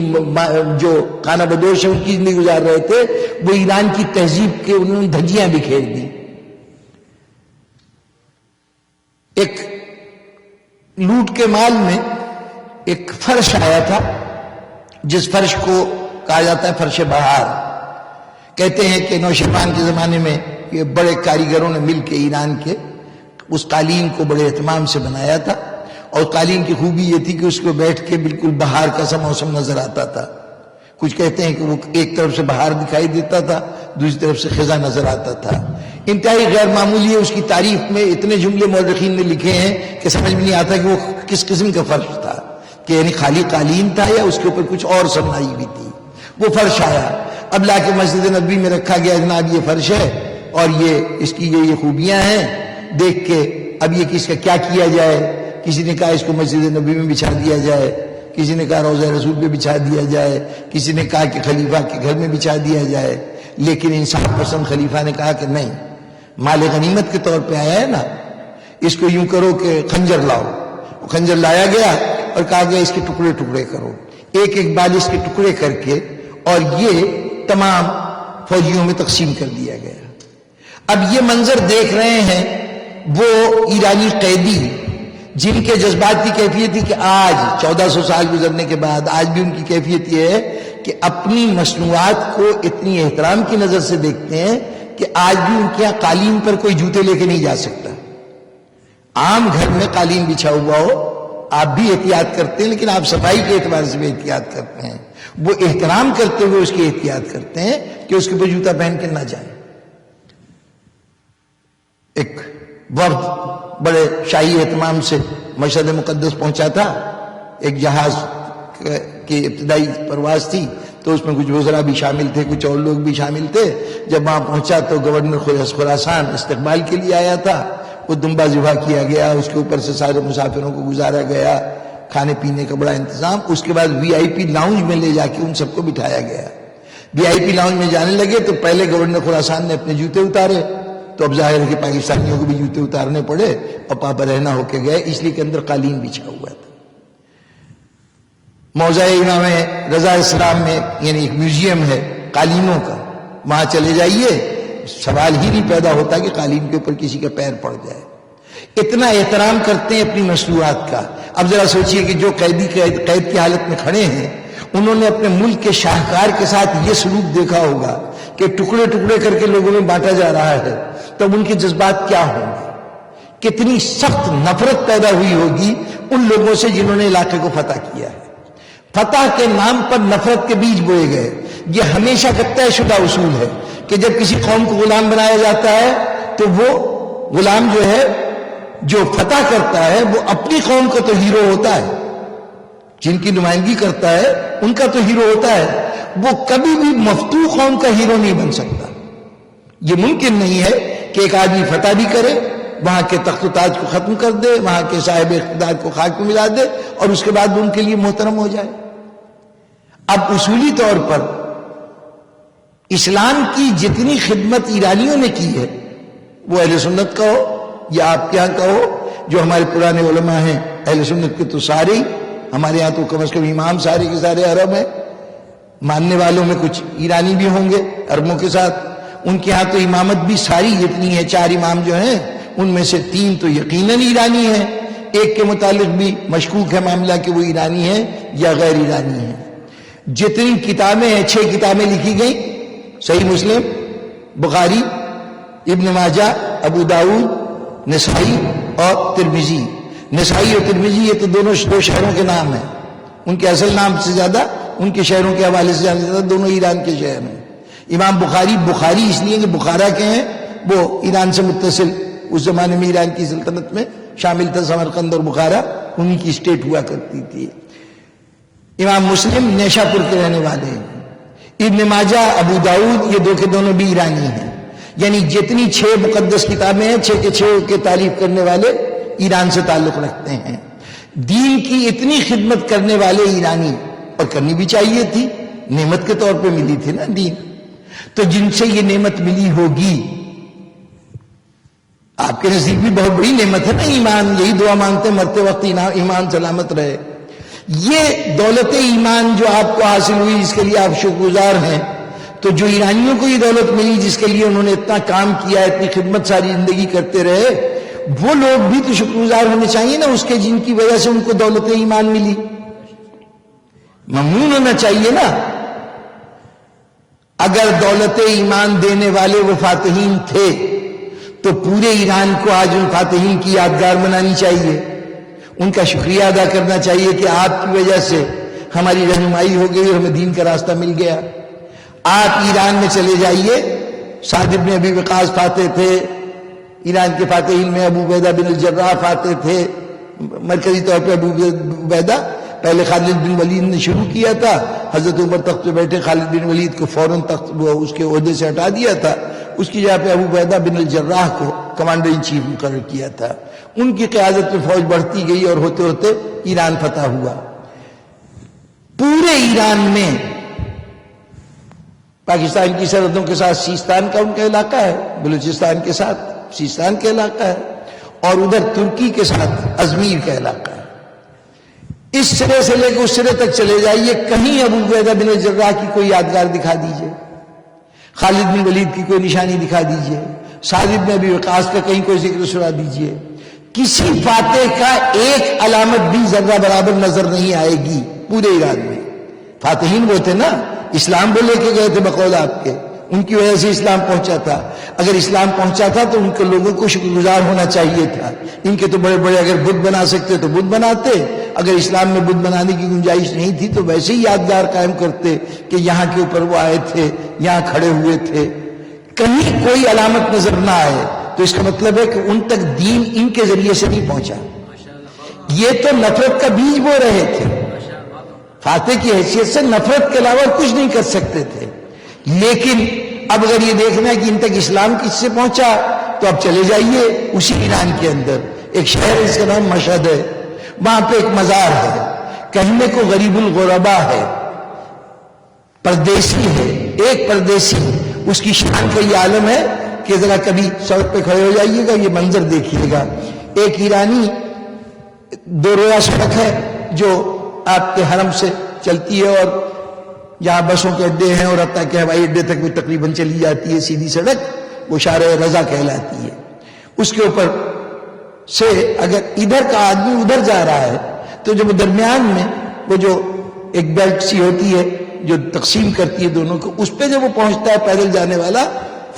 جو خانہ بدوش ہے ان کی زندگی گزار رہے تھے، وہ ایران کی تہذیب کے انہوں نے دھجیاں بکھیر دی. ایک لوٹ کے مال میں ایک فرش آیا تھا، جس فرش کو کہا جاتا ہے فرش بہار. کہتے ہیں کہ نوشیروان کے زمانے میں یہ بڑے کاریگروں نے مل کے ایران کے اس قالین کو بڑے اہتمام سے بنایا تھا، اور قالین کی خوبی یہ تھی کہ اس کو بیٹھ کے بالکل بہار کا سا موسم نظر آتا تھا. کچھ کہتے ہیں کہ وہ ایک طرف سے بہار دکھائی دیتا تھا، دوسری طرف سے خزاں نظر آتا تھا. انتہائی غیر معمولی ہے. اس کی تعریف میں اتنے جملے مورخین نے لکھے ہیں کہ سمجھ میں نہیں آتا کہ وہ کس قسم کا فرش تھا، کہ یعنی خالی قالین تھا یا اس کے اوپر کچھ اور صنائی بھی تھی. وہ فرش آیا، اب لا کے مسجد نبوی میں رکھا گیا، جناب یہ فرش ہے اور یہ اس کی یہ خوبیاں ہیں. دیکھ کے اب یہ کس کا کیا کیا جائے. کسی نے کہا اس کو مسجد نبوی میں بچھا دیا جائے، کسی نے کہا روضہ رسول پہ بچھا دیا جائے، کسی نے کہا کہ خلیفہ کے گھر میں بچھا دیا جائے. لیکن انصاف پسند خلیفہ نے کہا کہ نہیں، مال غنیمت کے طور پہ آیا ہے نا، اس کو یوں کرو کہ خنجر لاؤ. وہ خنجر لایا گیا اور کہا گیا اس کے ٹکڑے ٹکڑے کرو، ایک ایک بال اس کے ٹکڑے کر کے، اور یہ تمام فوجیوں میں تقسیم کر دیا گیا. اب یہ منظر دیکھ رہے ہیں وہ ایرانی قیدی، جن کے جذبات کی کیفیت تھی کہ آج 1400 سال گزرنے کے بعد آج بھی ان کی کیفیت یہ ہے کہ اپنی مصنوعات کو اتنی احترام کی نظر سے دیکھتے ہیں کہ آج بھی ان کے یہاں قالین پر کوئی جوتے لے کے نہیں جا سکتا. عام گھر میں قالین بچھا ہوا ہو آپ بھی احتیاط کرتے ہیں، لیکن آپ صفائی کے اعتبار سے بھی احتیاط کرتے ہیں. وہ احترام کرتے ہوئے اس کی احتیاط کرتے ہیں کہ اس کے اوپر جوتا پہن کے نہ جائیں. ایک وفد بڑے شاہی اہتمام سے مشہد مقدس پہنچا تھا. ایک جہاز کی ابتدائی پرواز تھی تو اس میں کچھ وزراء بھی شامل تھے، کچھ اور لوگ بھی شامل تھے. جب وہاں پہنچا تو گورنر خراسان استقبال کے لیے آیا تھا. وہ دمبا ذبح کیا گیا، اس کے اوپر سے سارے مسافروں کو گزارا گیا، کھانے پینے کا بڑا انتظام. اس کے بعد وی آئی پی لاؤنج میں لے جا کے ان سب کو بٹھایا گیا. وی آئی پی لاؤنج میں جانے لگے تو پہلے گورنر خراسان نے اپنے جوتے اتارے، تو اب ظاہر ہے کہ پاکستانیوں کو بھی جوتے اتارنے پڑے اور پاپا رہنا ہو کے گئے، اس لیے کہ اندر قالین بچھا ہوا تھا. موضع امام رضا اسلام میں یعنی ایک میوزیم ہے قالینوں کا، وہاں چلے جائیے، سوال ہی نہیں پیدا ہوتا کہ قالین کے اوپر کسی کا پیر پڑ جائے. اتنا احترام کرتے ہیں اپنی مصنوعات کا. اب ذرا سوچئے کہ جو قید کی حالت میں کھڑے ہیں انہوں نے اپنے ملک کے شاہکار کے ساتھ یہ سلوک دیکھا ہوگا کہ ٹکڑے ٹکڑے کر کے لوگوں میں بانٹا جا رہا ہے، تب ان کے جذبات کیا ہوں گے، کتنی سخت نفرت پیدا ہوئی ہوگی ان لوگوں سے جنہوں نے علاقے کو فتح کیا ہے۔ فتح کے نام پر نفرت کے بیج بوئے گئے۔ یہ ہمیشہ کا طے شدہ اصول ہے کہ جب کسی قوم کو غلام بنایا جاتا ہے تو وہ غلام جو ہے، جو فتح کرتا ہے، وہ اپنی قوم کا تو ہیرو ہوتا ہے، جن کی نمائندگی کرتا ہے ان کا تو ہیرو ہوتا ہے، وہ کبھی بھی مفتوح قوم کا ہیرو نہیں بن سکتا۔ یہ ممکن نہیں ہے کہ ایک آدمی فتح بھی کرے، وہاں کے تخت و تاج کو ختم کر دے، وہاں کے صاحب اقتدار کو خاک میں ملا دے اور اس کے بعد ان کے لیے محترم ہو جائے۔ اب اصولی طور پر اسلام کی جتنی خدمت ایرانیوں نے کی ہے، وہ اہل سنت کا ہو یا آپ کے یہاں کا ہو، جو ہمارے پرانے علماء ہیں اہل سنت کے تو سارے ہی، ہمارے یہاں تو کم از کم امام سارے کے سارے عرب ہیں، ماننے والوں میں کچھ ایرانی بھی ہوں گے عربوں کے ساتھ، ان کے ہاں تو امامت بھی ساری جتنی ہے، 4 امام جو ہیں ان میں سے 3 تو یقیناً ایرانی ہیں، ایک کے متعلق بھی مشکوک ہے معاملہ کہ وہ ایرانی ہیں یا غیر ایرانی ہیں۔ جتنی کتابیں ہیں، 6 کتابیں لکھی گئیں، صحیح مسلم، بخاری، ابن ماجہ، ابو داؤد، نسائی اور ترمذی۔ نسائی اور ترمذی یہ تو دونوں 2 شہروں کے نام ہیں، ان کے اصل نام سے زیادہ ان کے شہروں کے حوالے سے زیادہ دونوں ایران کے شہر ہیں۔ امام بخاری اس لیے کہ بخارا کے ہیں، وہ ایران سے متصل، اس زمانے میں ایران کی سلطنت میں شامل تھا، سمرقند اور بخارا انہی کی اسٹیٹ ہوا کرتی تھی۔ امام مسلم نیشا پور کے رہنے والے ہیں۔ ابن ماجہ، ابو داؤد، یہ 2 کے دونوں بھی ایرانی ہیں، یعنی جتنی 6 مقدس کتابیں ہیں، 6 کے 6 کے تعریف کرنے والے ایران سے تعلق رکھتے ہیں۔ دین کی اتنی خدمت کرنے والے ایرانی، اور کرنی بھی چاہیے تھی، نعمت کے طور پہ ملی تھی نا دین، تو جن سے یہ نعمت ملی ہوگی، آپ کے نزدیک بھی بہت بڑی نعمت ہے نا ایمان، یہی دعا مانگتے مرتے وقت ایمان سلامت رہے۔ یہ دولت ایمان جو آپ کو حاصل ہوئی، جس کے لیے آپ شکر گزار ہیں، تو جو ایرانیوں کو یہ دولت ملی جس کے لیے انہوں نے اتنا کام کیا، اتنی خدمت ساری زندگی کرتے رہے، وہ لوگ بھی تو شکر گزار ہونے چاہیے نا اس کے، جن کی وجہ سے ان کو دولت ایمان ملی، ممنون ہونا چاہیے نا۔ اگر دولت ایمان دینے والے وہ فاتحین تھے تو پورے ایران کو آج ان فاتحین کی یادگار منانی چاہیے، ان کا شکریہ ادا کرنا چاہیے کہ آپ کی وجہ سے ہماری رہنمائی ہو گئی اور ہمیں دین کا راستہ مل گیا۔ آپ ایران میں چلے جائیے، سعد بن ابی وقاص فاتح تھے، ایران کے فاتحین میں ابو عبیدہ بن الجراح فاتح تھے، مرکزی طور پہ ابو عبیدہ، پہلے خالد بن ولید نے شروع کیا تھا، حضرت عمر تخت پہ بیٹھے، خالد بن ولید کو فوراً تخت اس کے عہدے سے ہٹا دیا تھا، اس کی جگہ پہ ابو عبیدہ بن الجراح کو کمانڈر ان چیف مقرر کیا تھا۔ ان کی قیادت میں فوج بڑھتی گئی اور ہوتے ہوتے ایران فتح ہوا۔ پورے ایران میں پاکستان کی سرحدوں کے ساتھ سیستان کا ان کا علاقہ ہے، بلوچستان کے ساتھ سیستان کا علاقہ ہے، اور ادھر ترکی کے ساتھ ازمیر کا علاقہ ہے۔ اس سرے سے لے کے اس سرے تک چلے جائیے، کہیں ابو عبیدہ بن الجراح کی کوئی یادگار دکھا دیجئے، خالد بن ولید کی کوئی نشانی دکھا دیجئے، سعد بن ابی وقاص کا کہیں کوئی ذکر سنا دیجئے، کسی فاتح کا ایک علامت بھی ذرہ برابر نظر نہیں آئے گی پورے ایران میں۔ فاتحین وہ تھے نا، اسلام وہ لے کے گئے تھے بقول آپ کے، ان کی وجہ سے اسلام پہنچا تھا۔ اگر اسلام پہنچا تھا تو ان کے لوگوں کو شکر گزار ہونا چاہیے تھا۔ ان کے تو بڑے بڑے اگر بت بنا سکتے تو بت بناتے، اگر اسلام میں بت بنانے کی گنجائش نہیں تھی تو ویسے ہی یادگار قائم کرتے کہ یہاں کے اوپر وہ آئے تھے، یہاں کھڑے ہوئے تھے۔ کہیں کوئی علامت نظر نہ آئے تو اس کا مطلب ہے کہ ان تک دین ان کے ذریعے سے نہیں پہنچا۔ یہ تو نفرت کا بیج بو رہے تھے، فاتح کی حیثیت سے نفرت کے علاوہ کچھ نہیں کر سکتے تھے۔ لیکن اب اگر یہ دیکھنا ہے کہ ان تک اسلام کس سے پہنچا تو اب چلے جائیے اسی ایران کے اندر ایک شہر ہے، اس کا نام مشہد ہے، وہاں پہ ایک مزار ہے، کہنے کو غریب الغربا ہے، پردیسی ہے، ایک پردیسی، اس کی شان کا یہ عالم ہے کہ ذرا کبھی سڑک پہ کھڑے ہو جائیے گا، یہ منظر دیکھیے گا۔ ایک ایرانی 2 رویہ سڑک ہے جو آپ کے حرم سے چلتی ہے اور جہاں بسوں کے اڈے ہیں اور حتیٰ کہ ہوائی اڈے تک بھی تقریباً چلی جاتی ہے سیدھی سڑک، وہ شارع رضا کہلاتی ہے۔ اس کے اوپر سے اگر ادھر کا آدمی ادھر جا رہا ہے تو جب درمیان میں وہ جو ایک بیلٹ سی ہوتی ہے جو تقسیم کرتی ہے دونوں کو، اس پہ جب وہ پہنچتا ہے پیدل جانے والا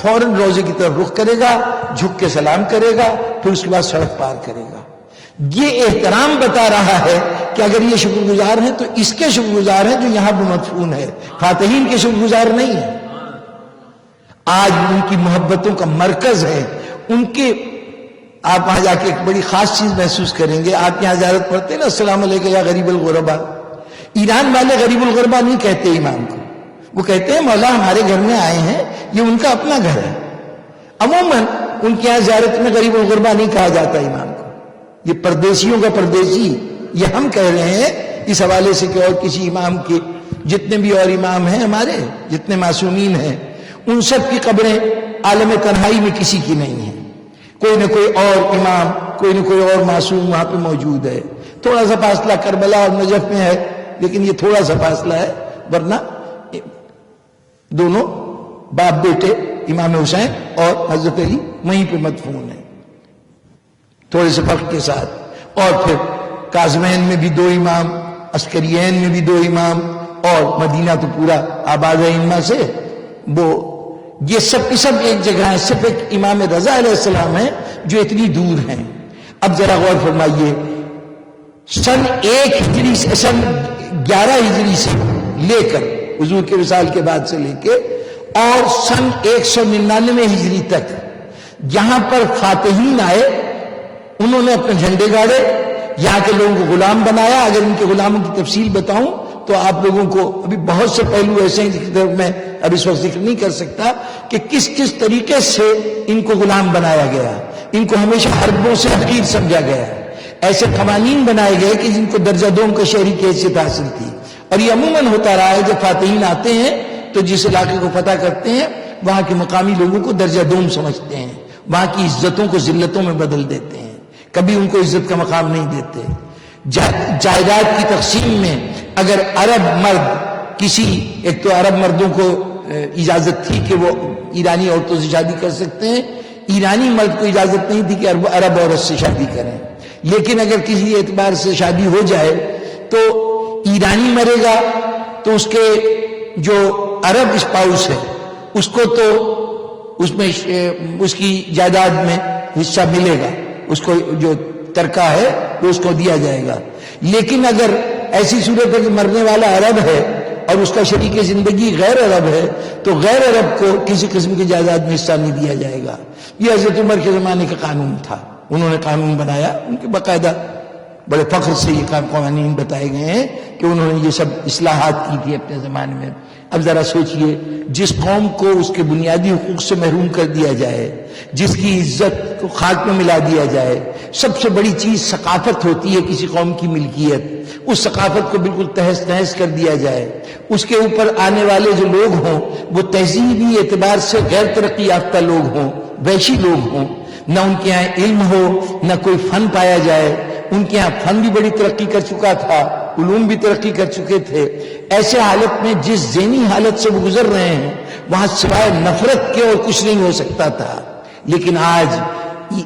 فوراً روزے کی طرف رخ کرے گا، جھک کے سلام کرے گا، پھر اس کے بعد سڑک پار کرے گا۔ یہ احترام بتا رہا ہے کہ اگر یہ شکر گزار ہیں تو اس کے شکر گزار ہیں جو یہاں بھی مدفون ہے، فاتحین کے شکر گزار نہیں ہیں۔ آج ان کی محبتوں کا مرکز ہے، ان کے آپ وہاں جا کے ایک بڑی خاص چیز محسوس کریں گے۔ آپ یہاں زیارت پڑھتے ہیں نا السلام علیکم یا غریب الغربا، ایران والے غریب الغربا نہیں کہتے امام کو، وہ کہتے ہیں مولا ہمارے گھر میں آئے ہیں، یہ ان کا اپنا گھر ہے۔ عموماً ان کے یہاں زیارت میں غریب الغربا نہیں کہا جاتا امام کو، یہ پردیسیوں کا پردیسی، یہ ہم کہہ رہے ہیں اس حوالے سے کہ اور کسی امام کے جتنے بھی اور امام ہیں ہمارے جتنے معصومین ہیں ان سب کی قبریں عالم تنہائی میں کسی کی نہیں ہیں، کوئی نہ کوئی اور امام کوئی نہ کوئی اور معصوم وہاں پہ موجود ہے۔ تھوڑا سا فاصلہ کربلا اور نجف میں ہے لیکن یہ تھوڑا سا فاصلہ ہے، ورنہ دونوں باپ بیٹے امام حسین اور حضرت علی وہیں پہ مدفون ہیں تھوڑے سے فرق کے ساتھ۔ اور پھر کاظمین میں بھی 2 امام، عسکرین میں بھی 2 امام، اور مدینہ تو پورا آباد ہے ان میں سے، وہ یہ سب کی سب ایک جگہ ہیں، صرف ایک امام رضا علیہ السلام ہیں جو اتنی دور ہیں۔ اب ذرا غور فرمائیے، سن 1 ہجری سے سن 11 ہجری سے لے کر حضور کے وصال کے بعد سے لے کے اور سن 199 ہجری تک جہاں پر فاتحین آئے انہوں نے اپنے جھنڈے گاڑے، یہاں کے لوگوں کو غلام بنایا۔ اگر ان کے غلاموں کی تفصیل بتاؤں تو آپ لوگوں کو ابھی بہت سے پہلو ایسے ہیں جس طرف میں اب اس وقت ذکر نہیں کر سکتا کہ کس کس طریقے سے ان کو غلام بنایا گیا، ان کو ہمیشہ حربوں سے حقیر سمجھا گیا، ایسے قوانین بنائے گئے کہ جن کو درجہ دوم کا شہری کی حیثیت حاصل تھی۔ اور یہ عموماً ہوتا رہا ہے جب فاتحین آتے ہیں تو جس علاقے کو فتح کرتے ہیں وہاں کے مقامی لوگوں کو درجہ دوم سمجھتے ہیں، وہاں کی عزتوں کو ذلتوں میں بدل دیتے ہیں، کبھی ان کو عزت کا مقام نہیں دیتے۔ جائیداد کی تقسیم میں اگر عرب مرد کسی، ایک تو عرب مردوں کو اجازت تھی کہ وہ ایرانی عورتوں سے شادی کر سکتے ہیں، ایرانی مرد کو اجازت نہیں تھی کہ عرب عورت سے شادی کریں، لیکن اگر کسی اعتبار سے شادی ہو جائے تو ایرانی مرے گا تو اس کے جو عرب اسپاؤس ہے اس کو تو اس میں اس کی جائیداد میں حصہ ملے گا، اس کو جو ترکہ ہے وہ اس کو دیا جائے گا۔ لیکن اگر ایسی صورت ہے کہ مرنے والا عرب ہے اور اس کا شریک زندگی غیر عرب ہے تو غیر عرب کو کسی قسم کی جائیداد میں حصہ نہیں دیا جائے گا۔ یہ حضرت عمر کے زمانے کا قانون تھا، انہوں نے قانون بنایا، ان کے باقاعدہ بڑے فخر سے یہ قوانین بتائے گئے ہیں کہ انہوں نے یہ سب اصلاحات کی تھی اپنے زمانے میں۔ اب ذرا سوچئے، جس قوم کو اس کے بنیادی حقوق سے محروم کر دیا جائے، جس کی عزت کو خاک میں ملا دیا جائے، سب سے بڑی چیز ثقافت ہوتی ہے کسی قوم کی ملکیت، اس ثقافت کو بالکل تہس نہس کر دیا جائے، اس کے اوپر آنے والے جو لوگ ہوں وہ تہذیبی اعتبار سے غیر ترقی یافتہ لوگ ہوں، وحشی لوگ ہوں، نہ ان کے یہاں علم ہو نہ کوئی فن پایا جائے، ان کے ہاں فن بھی بڑی ترقی کر چکا تھا، علوم بھی ترقی کر چکے تھے، ایسے حالت میں جس ذہنی حالت سے وہ گزر رہے ہیں وہاں سوائے نفرت کے اور کچھ نہیں ہو سکتا تھا۔ لیکن آج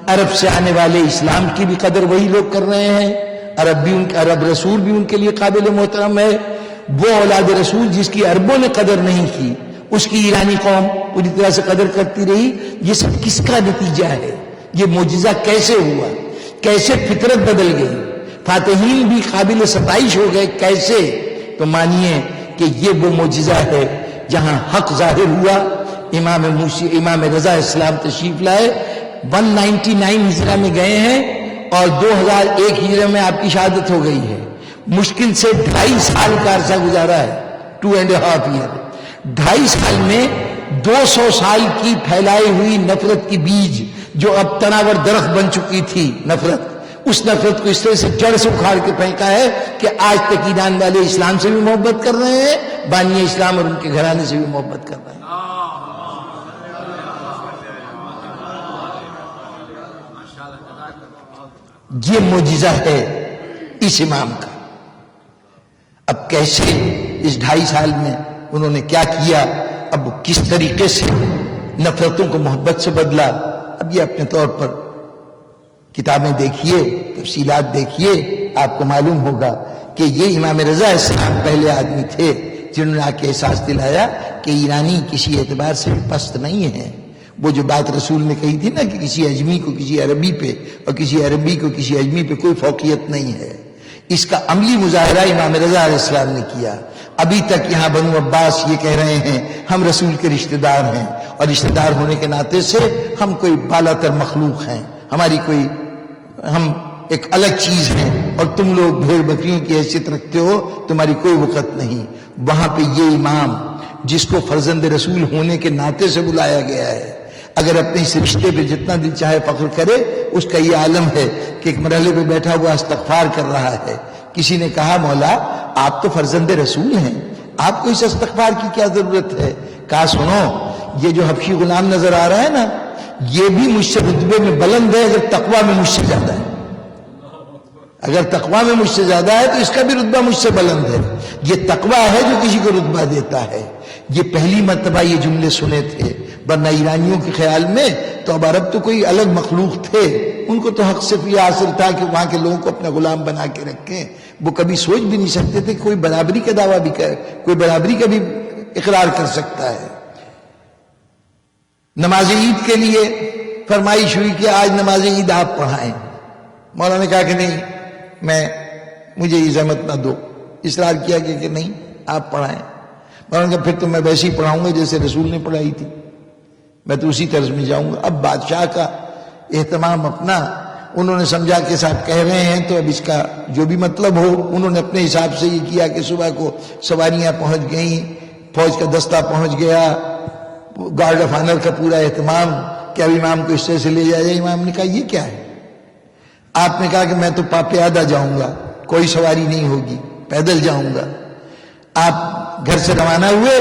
عرب سے آنے والے اسلام کی بھی قدر وہی لوگ کر رہے ہیں، عرب رسول بھی ان کے لیے قابل محترم ہے، وہ اولاد رسول جس کی عربوں نے قدر نہیں کی اس کی ایرانی قوم پوری طرح سے قدر کرتی رہی۔ یہ سب کس کا نتیجہ ہے؟ یہ معجزہ کیسے ہوا؟ کیسے فطرت بدل گئی؟ فاتحین بھی قابل ستائش ہو گئے، کیسے؟ تو مانیے کہ یہ وہ معجزہ ہے جہاں حق ظاہر ہوا، امام رضا اسلام تشریف لائے، 199 ہجرہ میں گئے ہیں اور 2001 ہجرہ میں آپ کی شہادت ہو گئی ہے۔ مشکل سے 2.5 سال کا عرصہ گزارا ہے، 2.5 ایئر۔ 2.5 سال میں 200 سال کی پھیلائی ہوئی نفرت کی بیج جو اب تناور درخت بن چکی تھی، نفرت، اس نفرت کو اس طرح سے جڑ سے اکھاڑ کے پھینکا ہے کہ آج تک ایران والے اسلام سے بھی محبت کر رہے ہیں، بانی اسلام اور ان کے گھرانے سے بھی محبت کر رہے ہیں۔ یہ معجزہ ہے اس امام کا۔ اب کیسے اس 2.5 سال میں انہوں نے کیا کیا، اب کس طریقے سے نفرتوں کو محبت سے بدلا، اب یہ اپنے طور پر کتابیں دیکھیے، تفصیلات دیکھیے، آپ کو معلوم ہوگا کہ یہ امام رضا علیہ السلام پہلے آدمی تھے جنہوں نے آ کے احساس دلایا کہ ایرانی کسی اعتبار سے پست نہیں ہے. وہ جو بات رسول نے کہی تھی نا کہ کسی اجمی کو کسی عربی پہ اور کسی عربی کو کسی اجمی پہ کوئی فوقیت نہیں ہے، اس کا عملی مظاہرہ امام رضا علیہ السلام نے کیا. ابھی تک یہاں بنو عباس یہ کہہ رہے ہیں ہم رسول کے رشتہ دار ہیں، اور رشتہ دار ہونے کے ناطے سے ہم کوئی بالا تر مخلوق ہیں، ہم ایک الگ چیز ہیں، اور تم لوگ بھیڑ بکریوں کی حیثیت رکھتے ہو، تمہاری کوئی وقت نہیں. وہاں پہ یہ امام جس کو فرزند رسول ہونے کے ناطے سے بلایا گیا ہے، اگر اپنے اس رشتے پہ جتنا دل چاہے فخر کرے، اس کا یہ عالم ہے کہ ایک مرحلے پہ بیٹھا ہوا استغفار کر رہا ہے. کسی نے کہا مولا آپ تو فرزند رسول ہیں، آپ کو اس استغفار کی کیا ضرورت ہے؟ کہا سنو، یہ جو حبشی غلام نظر آ رہا ہے نا، یہ بھی مجھ سے رتبے میں بلند ہے اگر تقویٰ میں مجھ سے زیادہ ہے. اگر تقویٰ میں مجھ سے زیادہ ہے تو اس کا بھی رتبہ مجھ سے بلند ہے. یہ تقویٰ ہے جو کسی کو رتبہ دیتا ہے. یہ پہلی مرتبہ یہ جملے سنے تھے، ورنہ ایرانیوں کے خیال میں تو اب عرب تو کوئی الگ مخلوق تھے، ان کو تو حق صرف یہ حاصل تھا کہ وہاں کے لوگوں کو اپنا غلام بنا کے رکھیں. وہ کبھی سوچ بھی نہیں سکتے تھے کہ کوئی برابری کا دعویٰ بھی کوئی برابری کا بھی اقرار کر سکتا ہے. نماز عید کے لیے فرمائش ہوئی کہ آج نماز عید آپ پڑھائیں. مولانا نے کہا کہ نہیں، مجھے عزمت نہ دو. اصرار کیا کہ نہیں آپ پڑھائیں. مولانا نے کہا پھر تو میں ویسے ہی پڑھاؤں گا جیسے رسول نے پڑھائی تھی، میں تو اسی طرز میں جاؤں گا. اب بادشاہ کا اہتمام اپنا، انہوں نے سمجھا کہ صاحب کہہ رہے ہیں تو اب اس کا جو بھی مطلب ہو. انہوں نے اپنے حساب سے یہ کیا کہ صبح کو سواریاں پہنچ گئیں، فوج کا دستہ پہنچ گیا، گارڈ آف آنر کا پورا اہتمام کہ اب امام کو اس طرح سے لے جایا جائے. امام نے کہا یہ کیا ہے؟ آپ نے کہا کہ میں تو پیادہ جاؤں گا، کوئی سواری نہیں ہوگی، پیدل جاؤں گا. آپ گھر سے روانہ ہوئے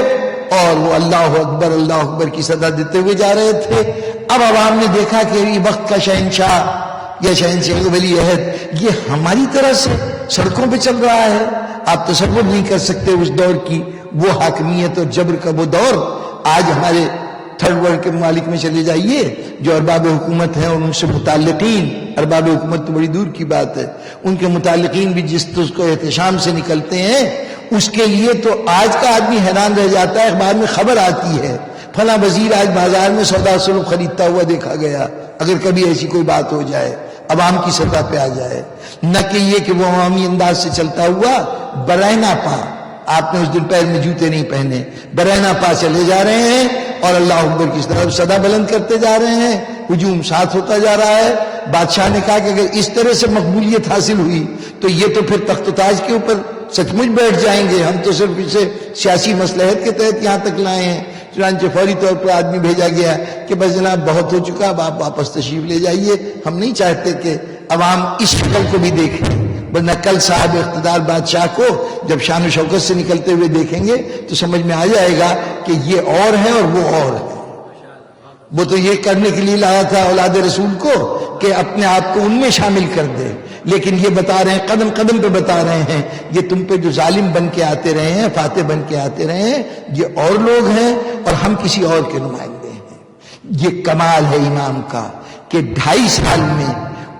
اور وہ اللہ اکبر کی صدا دیتے ہوئے جا رہے تھے. اب عوام نے دیکھا کہ یہ وقت کا شہنشاہ یا شہنشاہ ولی عہد یہ ہماری طرح سے سڑکوں پہ چل رہا ہے. آپ تصور نہیں کر سکتے اس دور کی وہ حاکمیت اور جبر کا وہ دور. آج ہمارے تھرڈ ورلڈ کے ممالک میں چلے جائیے، جو ارباب حکومت ہیں اور ان سے متعلقین، ارباب حکومت تو بڑی دور کی بات ہے، ان کے متعلقین بھی جس طرح کو احتشام سے نکلتے ہیں، اس کے لیے تو آج کا آدمی حیران رہ جاتا ہے. اخبار میں خبر آتی ہے فلاں وزیر آج بازار میں سودا سلوک خریدتا ہوا دیکھا گیا. اگر کبھی ایسی کوئی بات ہو جائے، عوام کی سطح پہ آ جائے، نہ کہ یہ کہ وہ عوامی انداز سے چلتا ہوا برہنہ پا، آپ نے اس دن پیر میں جوتے نہیں پہنے، برہنہ پا چلے جا رہے ہیں اور اللہ اکبر کی طرف صدا بلند کرتے جا رہے ہیں. ہجوم ساتھ ہوتا جا رہا ہے. بادشاہ نے کہا کہ اگر اس طرح سے مقبولیت حاصل ہوئی تو یہ تو پھر تخت و تاج کے اوپر سچ مچ بیٹھ جائیں گے. ہم تو صرف اسے سیاسی مصلحت کے تحت یہاں تک لائے ہیں. چنانچہ فوری طور پر آدمی بھیجا گیا کہ بس جناب بہت ہو چکا، اب آپ واپس تشریف لے جائیے. ہم نہیں چاہتے کہ عوام اس شکل کو بھی دیکھیں، ورنہ کل صاحب اقتدار بادشاہ کو جب شان و شوکت سے نکلتے ہوئے دیکھیں گے تو سمجھ میں آ جائے گا کہ یہ اور ہے اور وہ اور ہے. وہ تو یہ کرنے کے لیے لایا تھا اولاد رسول کو کہ اپنے آپ کو ان میں شامل کر دے، لیکن یہ بتا رہے ہیں، قدم قدم پہ بتا رہے ہیں، یہ تم پہ جو ظالم بن کے آتے رہے ہیں، فاتح بن کے آتے رہے ہیں، یہ اور لوگ ہیں اور ہم کسی اور کے نمائندے ہیں. یہ کمال ہے امام کا کہ 2.5 سال میں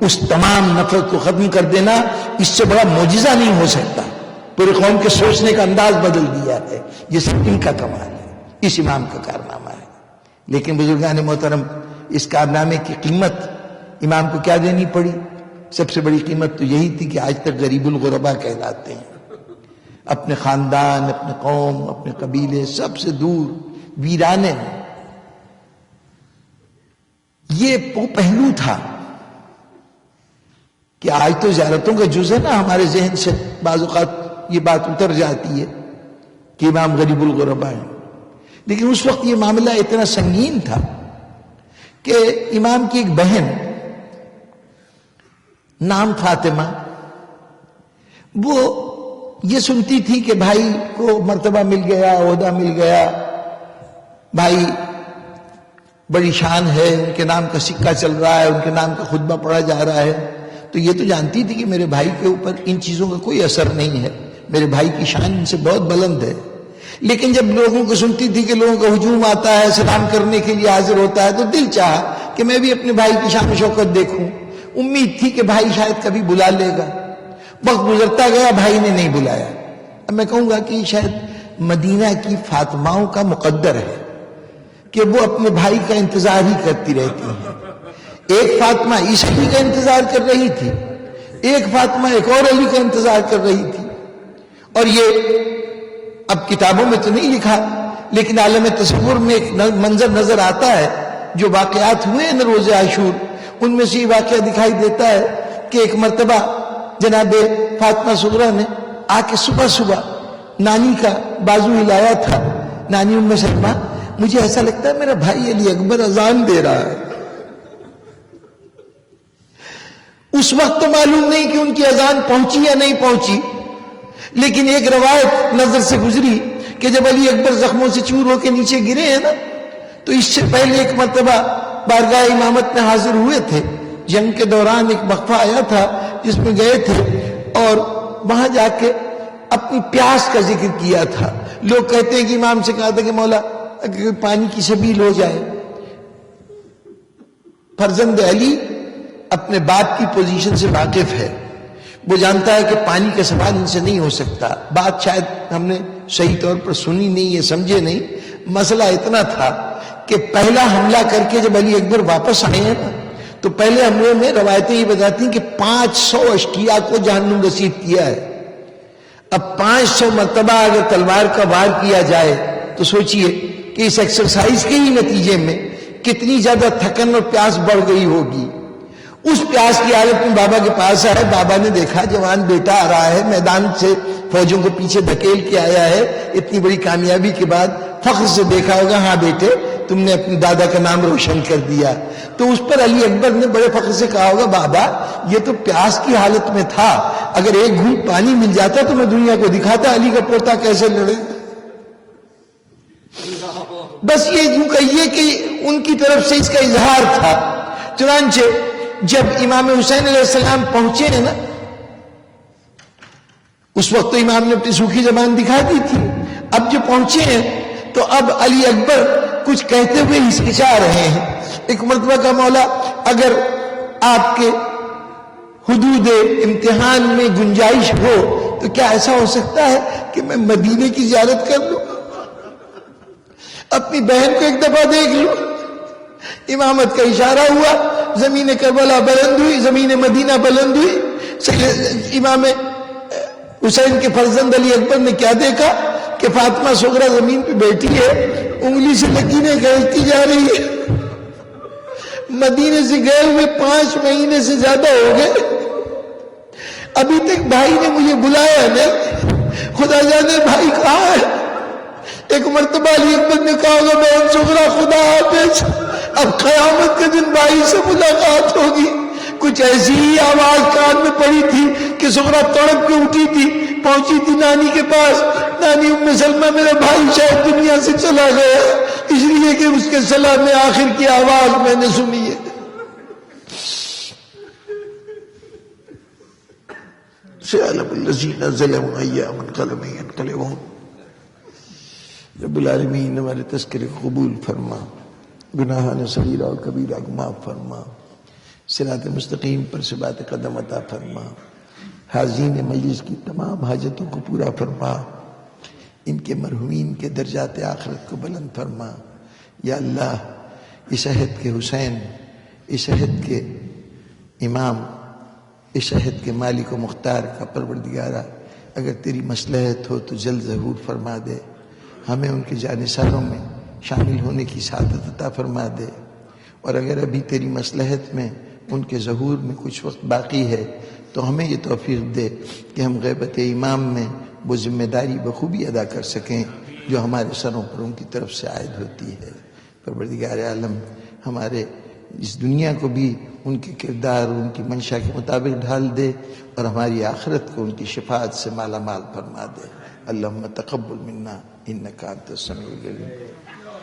اس تمام نفرت کو ختم کر دینا، اس سے بڑا معجزہ نہیں ہو سکتا. پورے قوم کے سوچنے کا انداز بدل دیا ہے. یہ سب ان کا کمال ہے، اس امام کا کارنامہ ہے. لیکن بزرگان محترم، اس کارنامے کی قیمت امام کو کیا دینی پڑی؟ سب سے بڑی قیمت تو یہی تھی کہ آج تک غریب الغربا کہلاتے ہیں. اپنے خاندان، اپنے قوم، اپنے قبیلے سب سے دور، ویرانے میں. یہ وہ پہلو تھا کہ آج تو زیارتوں کا جز ہے نا، ہمارے ذہن سے بعض اوقات یہ بات اتر جاتی ہے کہ امام غریب الغربا ہے. لیکن اس وقت یہ معاملہ اتنا سنگین تھا کہ امام کی ایک بہن نام فاطمہ، وہ یہ سنتی تھی کہ بھائی کو مرتبہ مل گیا، عہدہ مل گیا، بھائی بڑی شان ہے، ان کے نام کا سکہ چل رہا ہے، ان کے نام کا خطبہ پڑھا جا رہا ہے. تو یہ تو جانتی تھی کہ میرے بھائی کے اوپر ان چیزوں کا کوئی اثر نہیں ہے، میرے بھائی کی شان ان سے بہت بلند ہے. لیکن جب لوگوں کو سنتی تھی کہ لوگوں کا ہجوم آتا ہے، سلام کرنے کے لیے حاضر ہوتا ہے، تو دل چاہا کہ میں بھی اپنے بھائی کی شان و شوکت دیکھوں. امید تھی کہ بھائی شاید کبھی بلا لے گا. وقت گزرتا گیا، بھائی نے نہیں بلایا۔ اب میں کہوں گا کہ شاید مدینہ کی فاطماؤں کا مقدر ہے کہ وہ اپنے بھائی کا انتظار ہی کرتی رہتی ہیں۔ ایک فاطمہ عیسی علی کا انتظار کر رہی تھی، ایک فاطمہ ایک اور علی کا انتظار کر رہی تھی۔ اور یہ اب کتابوں میں تو نہیں لکھا، لیکن عالم تصور میں ایک منظر نظر آتا ہے جو واقعات ہوئے ہیں روز عاشور، ان میں سے یہ واقعہ دکھائی دیتا ہے کہ ایک مرتبہ جناب فاطمہ صغرا نے آ کے صبح صبح نانی کا بازو ہلایا تھا۔ نانی ام سلمہ، مجھے ایسا لگتا ہے میرا بھائی علی اکبر اذان دے رہا ہے۔ اس وقت تو معلوم نہیں کہ ان کی اذان پہنچی یا نہیں پہنچی، لیکن ایک روایت نظر سے گزری کہ جب علی اکبر زخموں سے چور ہو کے نیچے گرے ہیں نا، تو اس سے پہلے ایک مرتبہ بارگاہ امامت میں حاضر ہوئے تھے۔ جنگ کے دوران ایک وقفہ آیا تھا جس میں گئے تھے اور وہاں جا کے اپنی پیاس کا ذکر کیا تھا۔ لوگ کہتے ہیں کہ امام سے کہا تھا کہ مولا اگر پانی کی سبیل ہو جائے۔ فرزند علی اپنے باپ کی پوزیشن سے واقف ہے، وہ جانتا ہے کہ پانی کا سوال ان سے نہیں ہو سکتا۔ بات شاید ہم نے صحیح طور پر سنی نہیں ہے، سمجھے نہیں۔ مسئلہ اتنا تھا کہ پہلا حملہ کر کے جب علی اکبر واپس آئے ہیں تو پہلے حملے میں روایتیں یہ بتاتی ہیں کہ 500 اشقیاء کو جہنم رسید کیا ہے۔ اب 500 مرتبہ اگر تلوار کا وار کیا جائے تو سوچئے کہ اس ایکسرسائز کے ہی نتیجے میں کتنی زیادہ تھکن اور پیاس بڑھ گئی ہوگی۔ اس پیاس کی حالت میں بابا کے پاس آئے، بابا نے دیکھا جوان بیٹا آ رہا ہے، میدان سے فوجوں کو پیچھے دھکیل کے آیا ہے، اتنی بڑی کامیابی کے بعد فخر سے دیکھا ہوگا، ہاں بیٹے تم نے اپنے دادا کا نام روشن کر دیا۔ تو اس پر علی اکبر نے بڑے فخر سے کہا ہوگا، بابا یہ تو پیاس کی حالت میں تھا، اگر ایک گھونٹ پانی مل جاتا تو میں دنیا کو دکھاتا علی کا پوتا کیسے لڑے۔ بس یہ یوں کہیے کہ ان کی طرف سے اس کا اظہار تھا۔ چنانچہ جب امام حسین علیہ السلام پہنچے ہیں نا، اس وقت تو امام نے اپنی سوکھی زبان دکھا دی تھی، اب جو پہنچے ہیں تو اب علی اکبر کچھ کہتے ہوئے ہچکچا رہے ہیں۔ ایک مرتبہ کا مولا اگر آپ کے حدود امتحان میں گنجائش ہو تو کیا ایسا ہو سکتا ہے کہ میں مدینے کی زیارت کر لوں، اپنی بہن کو ایک دفعہ دیکھ لوں۔ امامت کا اشارہ ہوا، زمین کربلا بلند ہوئی، زمین مدینہ بلند ہوئی۔ امام حسین کے فرزند علی اکبر نے کیا دیکھا کہ فاطمہ صغرا زمین پہ بیٹھی ہے، انگلی سے لکیریں کھینچتی جا رہی ہے۔ مدینے سے گئے ہوئے 5 مہینے سے زیادہ ہو گئے، ابھی تک بھائی نے مجھے بلایا نہیں، خدا جانے بھائی کہاں ہے۔ ایک مرتبہ علی اکبر نے کہا ہوگا، بہن صغرا خدا حافظ، اب قیامت کے دن بھائی سے ملاقات ہوگی۔ کچھ ایسی ہی آواز کان میں پڑی تھی کہ صغرا تڑپ کے اٹھی تھی، پہنچی تھی نانی کے پاس۔ نانی ام سلمہ، میرا بھائی شاید دنیا سے چلا گیا، اس لیے کہ اس کے سلام آخر کی آواز میں نے سنی ہے۔ سيعلم الذين ظلموا أي منقلب ينقلبون۔ رب العالمین ہمارے تذکرے کو قبول فرما، گناہان صغیرہ اور کبیرہ کو معاف فرما، صراط مستقیم پر ثبات قدم عطا فرما، حاضرین مجلس کی تمام حاجتوں کو پورا فرما، ان کے مرحومین کے درجات آخرت کو بلند فرما۔ یا اللہ، اس عہد کے حسین، اس عہد کے امام، اس عہد کے مالک و مختار کا پروردگارہ، اگر تیری مصلحت ہو تو جلد ظہور فرما دے، ہمیں ان کے جانثاروں میں شامل ہونے کی سعادت عطا فرما دے، اور اگر ابھی تیری مصلحت میں ان کے ظہور میں کچھ وقت باقی ہے تو ہمیں یہ توفیق دے کہ ہم غیبت امام میں وہ ذمہ داری بخوبی ادا کر سکیں جو ہمارے سروں پر ان کی طرف سے عائد ہوتی ہے۔ پروردگار عالم، ہمارے اس دنیا کو بھی ان کے کردار، ان کی منشا کے مطابق ڈھال دے، اور ہماری آخرت کو ان کی شفاعت سے مالا مال فرما دے۔ اللہم تقبل منا انکا انت السمیع العلیم۔